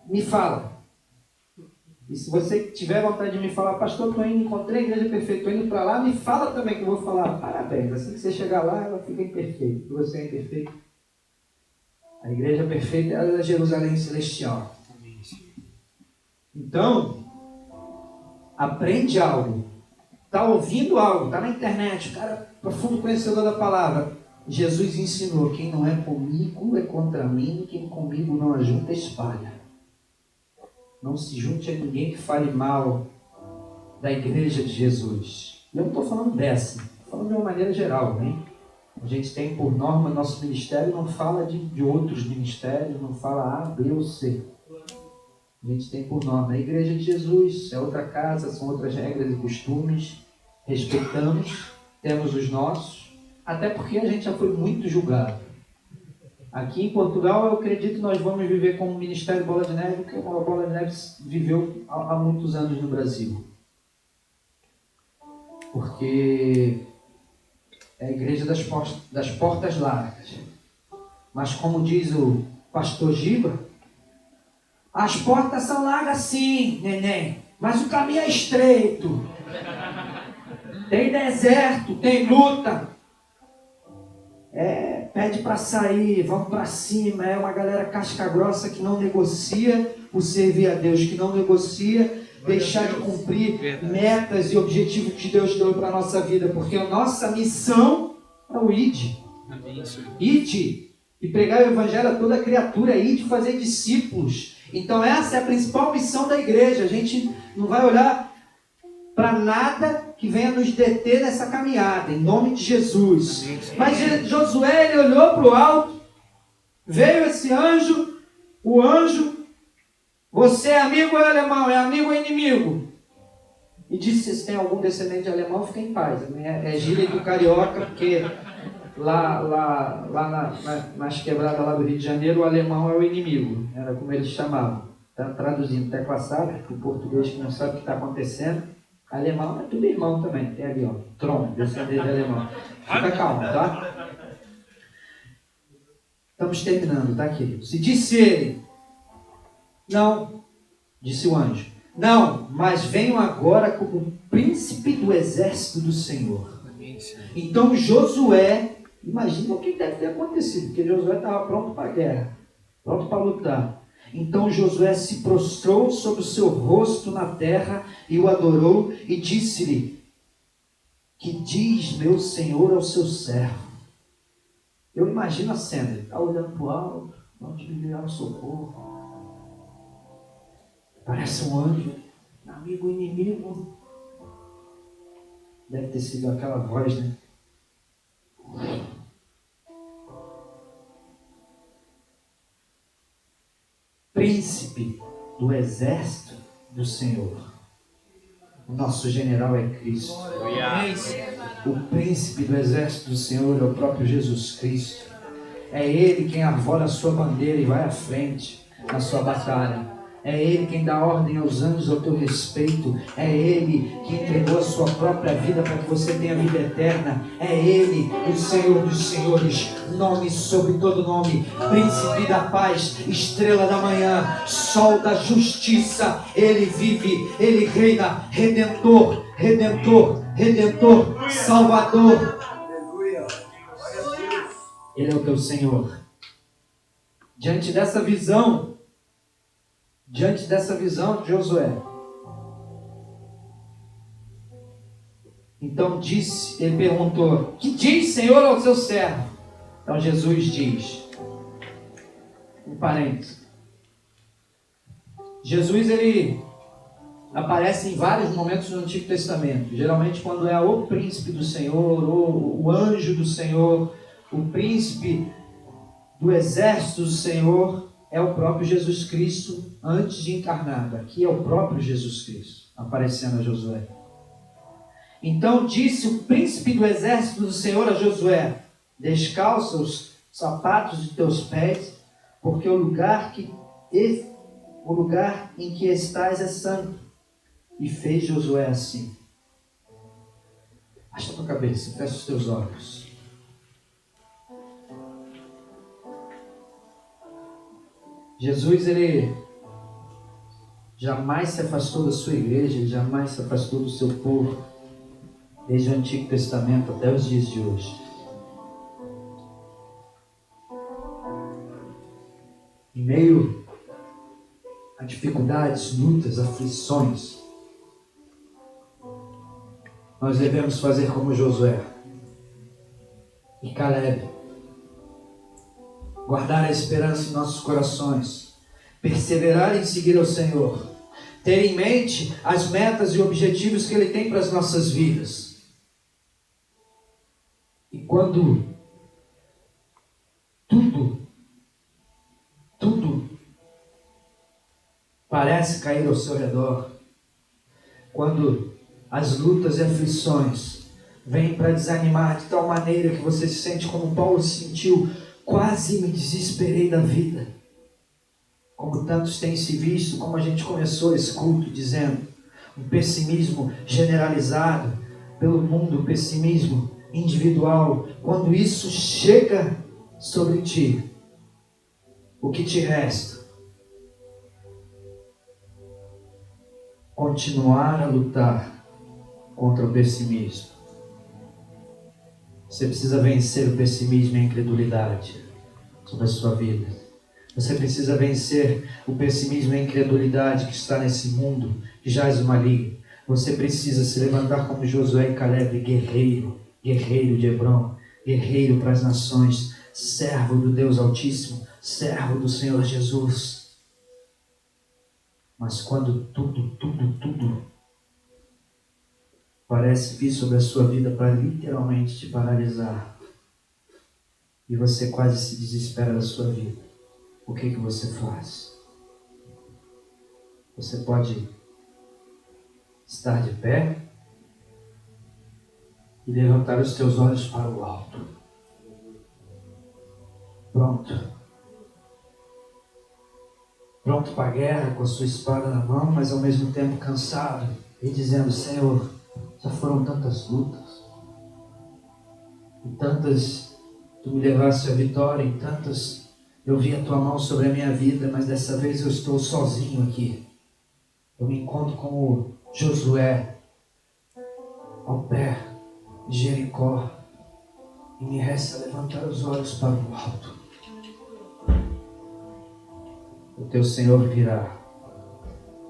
me fala. E se você tiver vontade de me falar: pastor, estou indo, encontrei a igreja perfeita, estou indo para lá, me fala também, que eu vou falar. Parabéns, assim que você chegar lá, ela fica imperfeita, porque você é imperfeito. A igreja perfeita é a Jerusalém celestial. Então, aprende algo. está ouvindo algo, está na internet, o cara profundo conhecedor da palavra. Jesus ensinou, quem não é comigo é contra mim, quem comigo não ajunta espalha. Não se junte a ninguém que fale mal da igreja de Jesus. Eu não estou falando dessa, estou falando de uma maneira geral, né? A gente tem por norma, nosso ministério não fala de outros ministérios, não fala A, B ou C. A gente tem por norma, a igreja de Jesus é outra casa, são outras regras e costumes, respeitamos, temos os nossos, até porque a gente já foi muito julgado. Aqui em Portugal, eu acredito que nós vamos viver como Ministério Bola de Neve, porque a Bola de Neve viveu há muitos anos no Brasil. Porque é a igreja das portas largas. Mas como diz o pastor Giba, as portas são largas sim, neném, mas o caminho é estreito. Tem deserto, tem luta. Pede para sair, vamos para cima. É uma galera casca grossa que não negocia o servir a Deus, que não negocia deixar de cumprir metas e objetivos que Deus deu para a nossa vida, porque a nossa missão é o id. Ide e pregar o evangelho a toda criatura, ide fazer discípulos. Então essa é a principal missão da igreja. A gente não vai olhar para nada que venha nos deter nessa caminhada, em nome de Jesus. Mas Josué, ele olhou para o alto, veio esse anjo, o anjo, você é amigo ou é alemão? É amigo ou é inimigo? E disse, se tem algum descendente de alemão, fica em paz. É gíria do carioca, porque lá nas quebradas lá do Rio de Janeiro, o alemão é o inimigo. Era como eles chamavam. Está traduzindo, tecla sabe, para o português que não sabe o que está acontecendo. Alemão é tudo irmão também. Tem ali, ó, Tron, descendente de alemão. Fica calmo, tá? Estamos terminando, tá, querido? Se disse ele, não, disse o anjo, não, mas venho agora como príncipe do exército do Senhor. Então Josué, imagina o que deve ter acontecido, porque Josué estava pronto para a guerra, pronto para lutar. Então Josué se prostrou sobre o seu rosto na terra e o adorou e disse-lhe, que diz meu Senhor ao seu servo? Eu imagino a cena, ele está olhando para o alto, onde me virá o socorro. Parece um anjo, amigo, inimigo. Deve ter sido aquela voz, né? Príncipe do exército do Senhor. O nosso general é Cristo. O príncipe do exército do Senhor é o próprio Jesus Cristo. É Ele quem arvola a sua bandeira e vai à frente na sua batalha. É Ele quem dá ordem aos anjos ao teu respeito. É Ele que entregou a sua própria vida para que você tenha vida eterna. É Ele, o Senhor dos Senhores, nome sobre todo nome, Príncipe da paz, Estrela da manhã, Sol da justiça. Ele vive, Ele reina, Redentor, Redentor, Redentor, Salvador. Ele é o teu Senhor. Diante dessa visão de Josué, então disse, ele perguntou, que diz Senhor ao seu servo? Então Jesus diz, um parênteses, Jesus ele aparece em vários momentos no Antigo Testamento, geralmente quando é o príncipe do Senhor, ou o anjo do Senhor, o príncipe do exército do Senhor, é o próprio Jesus Cristo antes de encarnado. Aqui é o próprio Jesus Cristo aparecendo a Josué. Então disse o príncipe do exército do Senhor a Josué, descalça os sapatos de teus pés, porque o lugar em que estás é santo. E fez Josué assim. Baixa a tua cabeça, fecha os teus olhos. Jesus, ele jamais se afastou da sua igreja, ele jamais se afastou do seu povo, desde o Antigo Testamento até os dias de hoje. Em meio a dificuldades, lutas, aflições, nós devemos fazer como Josué e Calebe. Guardar a esperança em nossos corações, perseverar em seguir ao Senhor, ter em mente as metas e objetivos que Ele tem para as nossas vidas. E quando tudo parece cair ao seu redor, quando as lutas e aflições vêm para desanimar de tal maneira que você se sente como Paulo se sentiu: quase me desesperei da vida. Como tantos têm se visto, como a gente começou esse culto dizendo, um pessimismo generalizado pelo mundo, um pessimismo individual. Quando isso chega sobre ti, o que te resta? Continuar a lutar contra o pessimismo. Você precisa vencer o pessimismo e a incredulidade sobre a sua vida. Você precisa vencer o pessimismo e a incredulidade que está nesse mundo que jaz o maligno. Você precisa se levantar como Josué e Calebe, guerreiro de Hebrom, guerreiro para as nações, servo do Deus Altíssimo, servo do Senhor Jesus. Mas quando tudo parece vir sobre a sua vida para literalmente te paralisar, e você quase se desespera da sua vida, o que você faz? Você pode estar de pé e levantar os teus olhos para o alto. Pronto para a guerra, com a sua espada na mão, mas ao mesmo tempo cansado, e dizendo: Senhor, já foram tantas lutas, e tantas tu me levaste à vitória, e tantas eu vi a tua mão sobre a minha vida, mas dessa vez eu estou sozinho aqui. Eu me encontro como Josué ao pé de Jericó, e me resta levantar os olhos para o alto. O teu Senhor virá,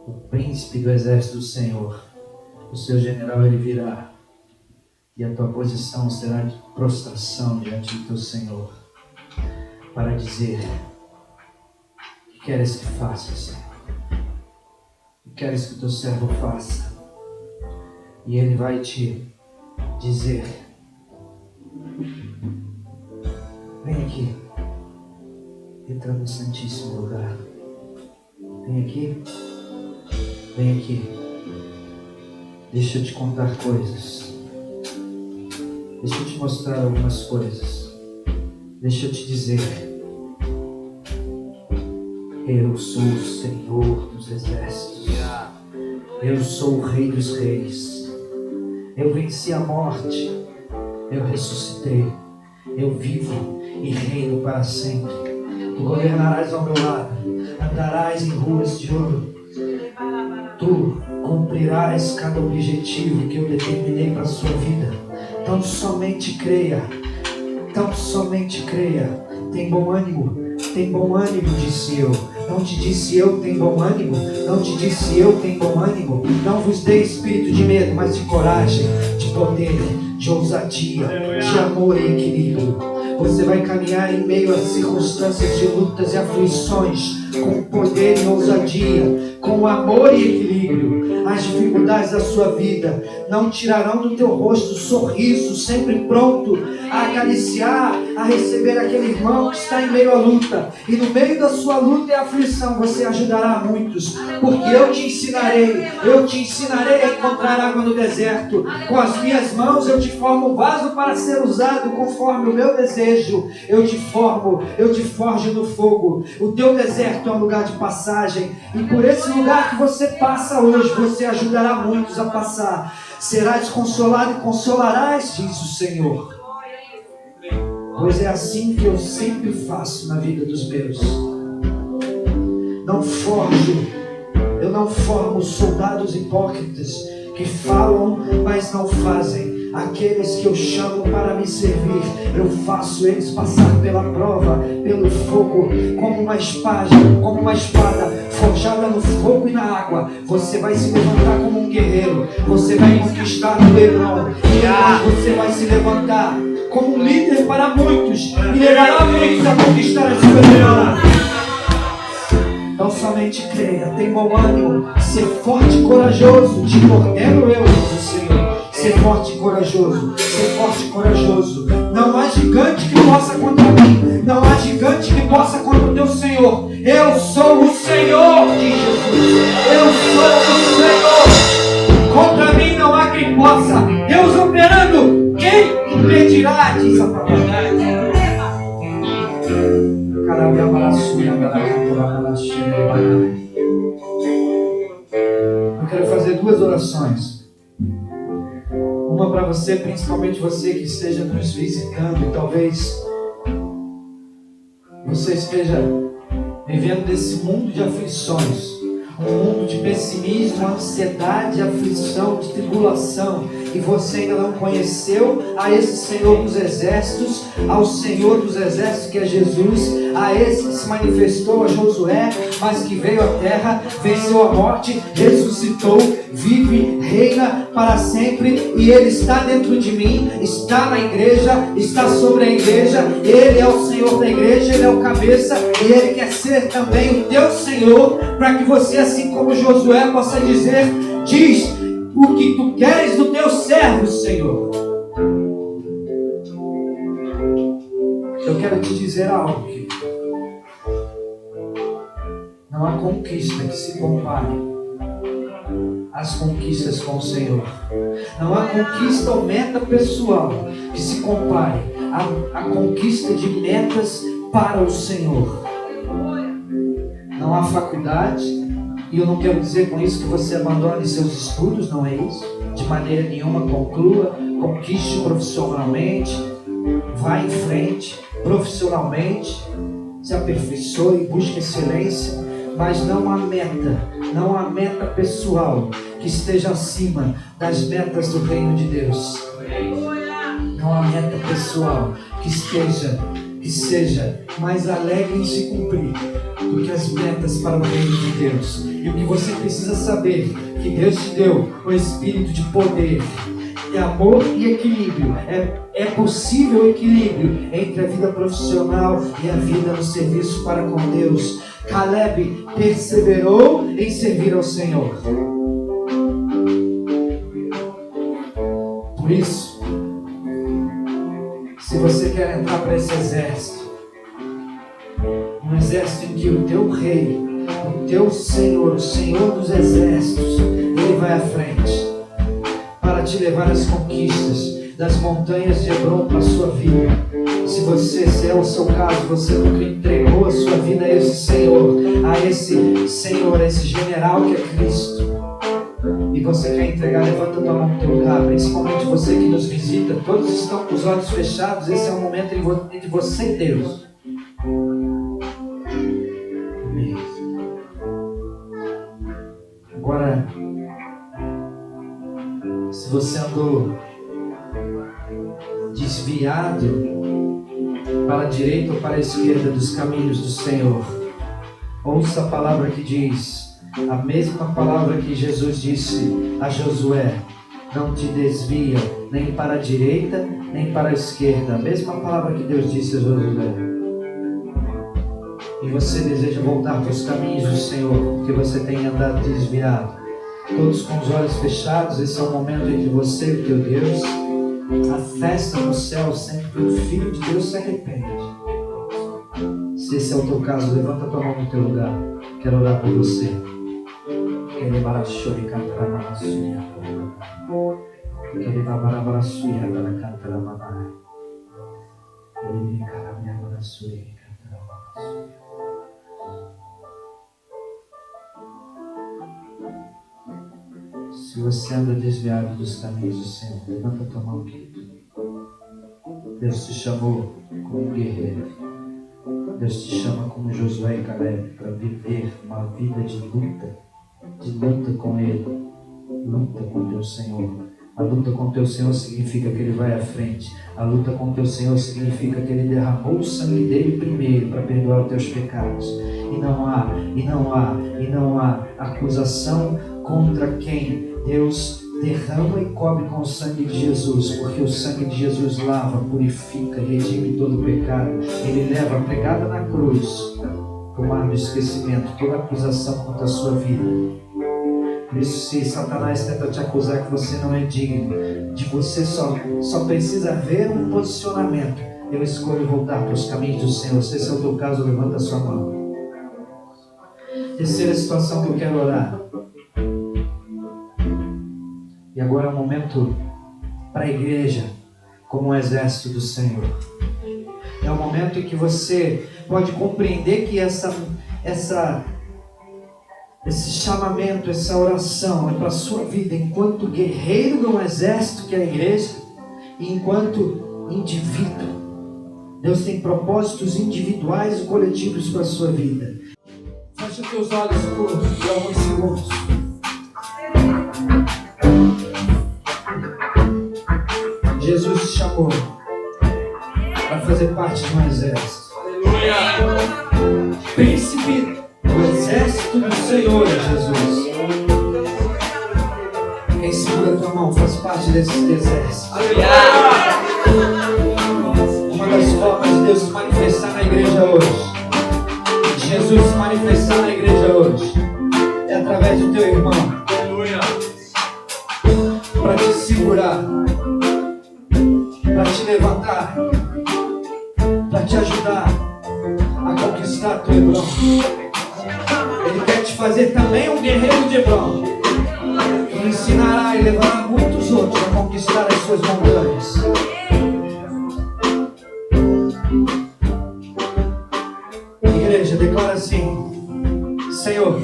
o príncipe do exército do Senhor, o seu general, ele virá, e a tua posição será de prostração diante do teu Senhor, para dizer: o que queres que faça, Senhor? O que queres que o teu servo faça? E ele vai te dizer: vem aqui, entra no santíssimo lugar. Vem aqui, deixa eu te contar coisas, deixa eu te mostrar algumas coisas, deixa eu te dizer: eu sou o Senhor dos exércitos, eu sou o Rei dos reis, eu venci a morte, eu ressuscitei, eu vivo e reino para sempre. Tu governarás ao meu lado, andarás em ruas de ouro. Tu cumprirás cada objetivo que eu determinei para a sua vida. Tão somente creia. Tem bom ânimo, disse eu. Não te disse eu, tem bom ânimo? Não te disse eu, tem bom ânimo? Não vos dei espírito de medo, mas de coragem, de poder, de ousadia, de amor e equilíbrio. Você vai caminhar em meio a circunstâncias de lutas e aflições, com poder e ousadia, com amor e equilíbrio. As dificuldades da sua vida não tirarão do teu rosto o sorriso, sempre pronto a acariciar, a receber aquele irmão que está em meio à luta. E no meio da sua luta e aflição, você ajudará muitos, porque eu te ensinarei a encontrar água no deserto. Com as minhas mãos eu te formo um vaso para ser usado conforme o meu desejo. Eu te forjo no fogo. O teu deserto é um lugar de passagem, e por esse lugar que você passa hoje, você ajudará muitos a passar. Serás consolado e consolarás, diz o Senhor. Pois é assim que eu sempre faço na vida dos meus. Eu não formo soldados hipócritas que falam, mas não fazem. Aqueles que eu chamo para me servir, eu faço eles passar pela prova, pelo fogo, como uma espada forjada no fogo e na água. Você vai se levantar como um guerreiro. Você vai conquistar no Hebron. E você vai se levantar como um líder para muitos. E levará muitos a conquistar a sua terra. Então somente creia, tenha bom ânimo, ser forte e corajoso. Te ordeno eu, diz o Senhor. Ser forte e corajoso, ser forte e corajoso. Não há gigante que possa contra mim. Não há gigante que possa contra o teu Senhor. Eu sou o Senhor, diz Jesus. Eu sou o Senhor. Contra mim não há quem possa. Deus operando, quem impedirá, diz a palavra. Eu quero fazer duas orações. Uma para você, principalmente você que esteja nos visitando. Talvez você esteja vivendo desse mundo de aflições. Um mundo de pessimismo, ansiedade, aflição, de tribulação. E você ainda não conheceu a esse Senhor dos Exércitos, ao Senhor dos Exércitos que é Jesus, a esse que se manifestou a Josué, mas que veio à terra, venceu a morte, ressuscitou, vive, reina para sempre. E Ele está dentro de mim, está na igreja, está sobre a igreja. Ele é o Senhor da igreja, Ele é o cabeça. E Ele quer ser também o teu Senhor, para que você, assim como Josué, possa dizer: diz o que tu queres do teu servo, Senhor. Eu quero te dizer algo, que não há conquista que se compare às conquistas com o Senhor. Não há conquista ou meta pessoal que se compare à conquista de metas para o Senhor. Não há faculdade. E eu não quero dizer com isso que você abandone seus estudos, não é isso. De maneira nenhuma. Conclua, conquiste profissionalmente, vá em frente profissionalmente, se aperfeiçoe, busque excelência, mas não há meta pessoal que esteja acima das metas do reino de Deus. Não há meta pessoal que seja mais alegre em se cumprir do que as metas para o reino de Deus. E o que você precisa saber, que Deus te deu o espírito de poder, de amor e equilíbrio. É possível equilíbrio entre a vida profissional e a vida no serviço para com Deus. Caleb perseverou em servir ao Senhor. Por isso, se você quer entrar para esse exército, um exército em que o teu rei, o teu Senhor, o Senhor dos exércitos, Ele vai à frente para te levar às conquistas das montanhas de Hebron para a sua vida. Se é o seu caso, você nunca entregou a sua vida a esse Senhor, a esse general que é Cristo, e você quer entregar, levanta a tua mão no teu lugar, principalmente você que nos visita. Todos estão com os olhos fechados. Esse é o momento entre você e Deus. Agora, se você andou desviado para a direita ou para a esquerda dos caminhos do Senhor, ouça a palavra que diz, a mesma palavra que Jesus disse a Josué: não te desvia nem para a direita nem para a esquerda. A mesma palavra que Deus disse a Josué. E você deseja voltar para os caminhos do Senhor, porque você tem andado desviado. Todos com os olhos fechados, esse é o momento entre você e o teu Deus. A festa no céu sempre que o Filho de Deus se arrepende. Se esse é o teu caso, levanta a tua mão no teu lugar. Quero orar por você. Se você anda desviado dos caminhos do Senhor, levanta a tua mão, querido. Deus te chamou como um guerreiro. Deus te chama como Josué e Caleb para viver uma vida de luta com Ele, luta com teu Senhor, A luta com o teu Senhor significa que Ele vai à frente. A luta com o teu Senhor significa que Ele derramou o sangue dele primeiro para perdoar os teus pecados. E não há acusação contra quem Deus derrama e cobre com o sangue de Jesus, porque o sangue de Jesus lava, purifica, redime todo o pecado. Ele leva pregada na cruz, o mar do esquecimento, toda acusação contra a sua vida. Por isso, se Satanás tenta te acusar que você não é digno, de você só precisa ver um posicionamento. Eu escolho voltar para os caminhos do Senhor. Se esse é o teu caso, levanta a sua mão. Terceira situação que eu quero orar. E agora é o momento para a igreja, como um exército do Senhor. É o momento em que você pode compreender que esse chamamento, essa oração é para a sua vida enquanto guerreiro de um exército que é a igreja e enquanto indivíduo. Deus tem propósitos individuais e coletivos para a sua vida. Feche os teus olhos por alguns segundos. Jesus te chamou para fazer parte de um exército. Aleluia! Príncipe do exército do Senhor, Jesus. Quem segura a tua mão faz parte desse exército. Uma das formas de Deus se manifestar na igreja hoje, de Jesus se manifestar na igreja hoje, é através do teu irmão. Para te segurar, para te levantar, para te ajudar a conquistar teu Hebron. Ele quer te fazer também um guerreiro de Hebron, que ensinará e levará muitos outros a conquistar as suas montanhas. Igreja, declara assim: Senhor,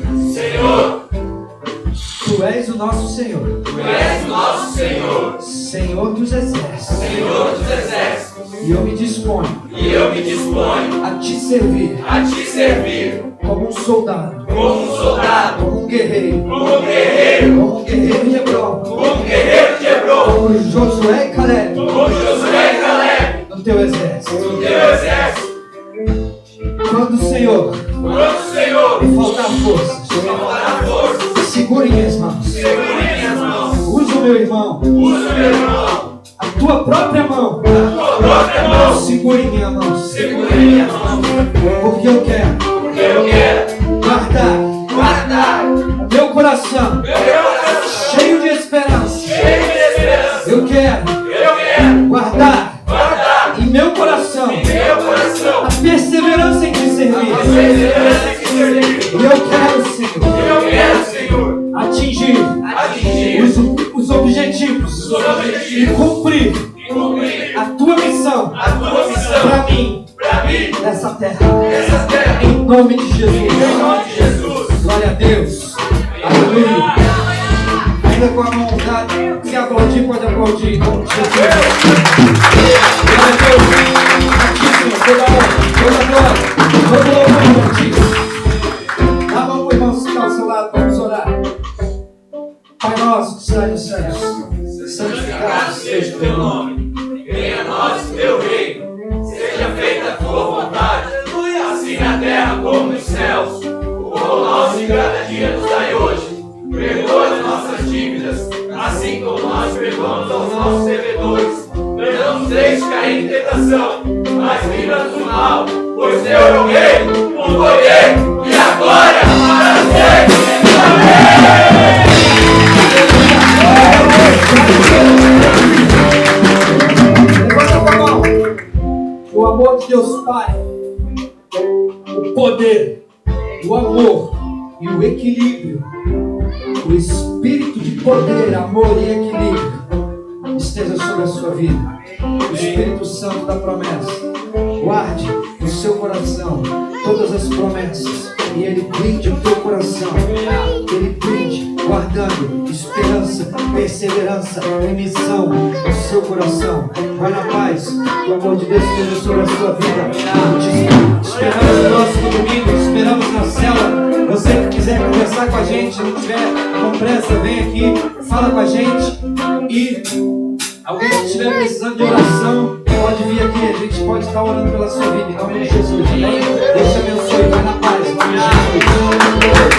Tu és o nosso Senhor. Tu és o nosso Senhor. Senhor dos exércitos. Senhor dos exércitos. E eu me disponho a te servir. Como um soldado. Como um guerreiro. Como um guerreiro de Hebron. Como Josué e Caleb. No teu exército. Quando o Senhor me faltar forças, segure minhas mãos. Usa o meu irmão. A tua própria mão. Segure minha mão. Porque eu quero guardar o meu coração cheio de esperança. Eu quero guardar em meu coração a perseverança em te servir. E eu quero, Senhor, atingir os objetivos e cumprir a tua missão para mim nessa terra. Em nome de Jesus. Glória a Deus. Aleluia. Ainda com a mão dada, se aplaudir, pode aplaudir. Em nome de Jesus. Glória a Deus. Altíssimo, toda honra, toda glória, todo louvor para ti. Dá a mão para o irmão que está ao seu lado, vamos orar. Pai nosso que está nos céus, santificado seja o teu nome. Venha a nós o teu reino. Seja feita a tua vontade, assim na terra como nos céus. O pão nosso de cada dia nos dai hoje. Perdoa as nossas dívidas, assim como nós perdoamos aos nossos devedores. Não nos deixe cair em tentação, mas livra-nos do mal, pois teu é o reino, o poder e a glória para sempre. Amém! Levanta a mão. O amor de Deus Pai, o poder, o amor e o equilíbrio, o espírito de poder, amor e equilíbrio esteja sobre a sua vida. O Espírito Santo da promessa guarde no seu coração todas as promessas e Ele blinde o teu coração. Ele blinde, guardando esperança, perseverança e missão no seu coração. Vai na paz, o amor de Deus esteja sobre a sua vida. Te esperamos no próximo domingo, te esperamos na cela. Você que quiser conversar com a gente, gente não tiver com pressa, vem aqui, fala com a gente. E alguém que estiver precisando de oração, pode vir aqui, a gente pode estar orando pela sua vida. Em nome de Jesus, amém? Deus te abençoe, vai na paz, em nome de Jesus.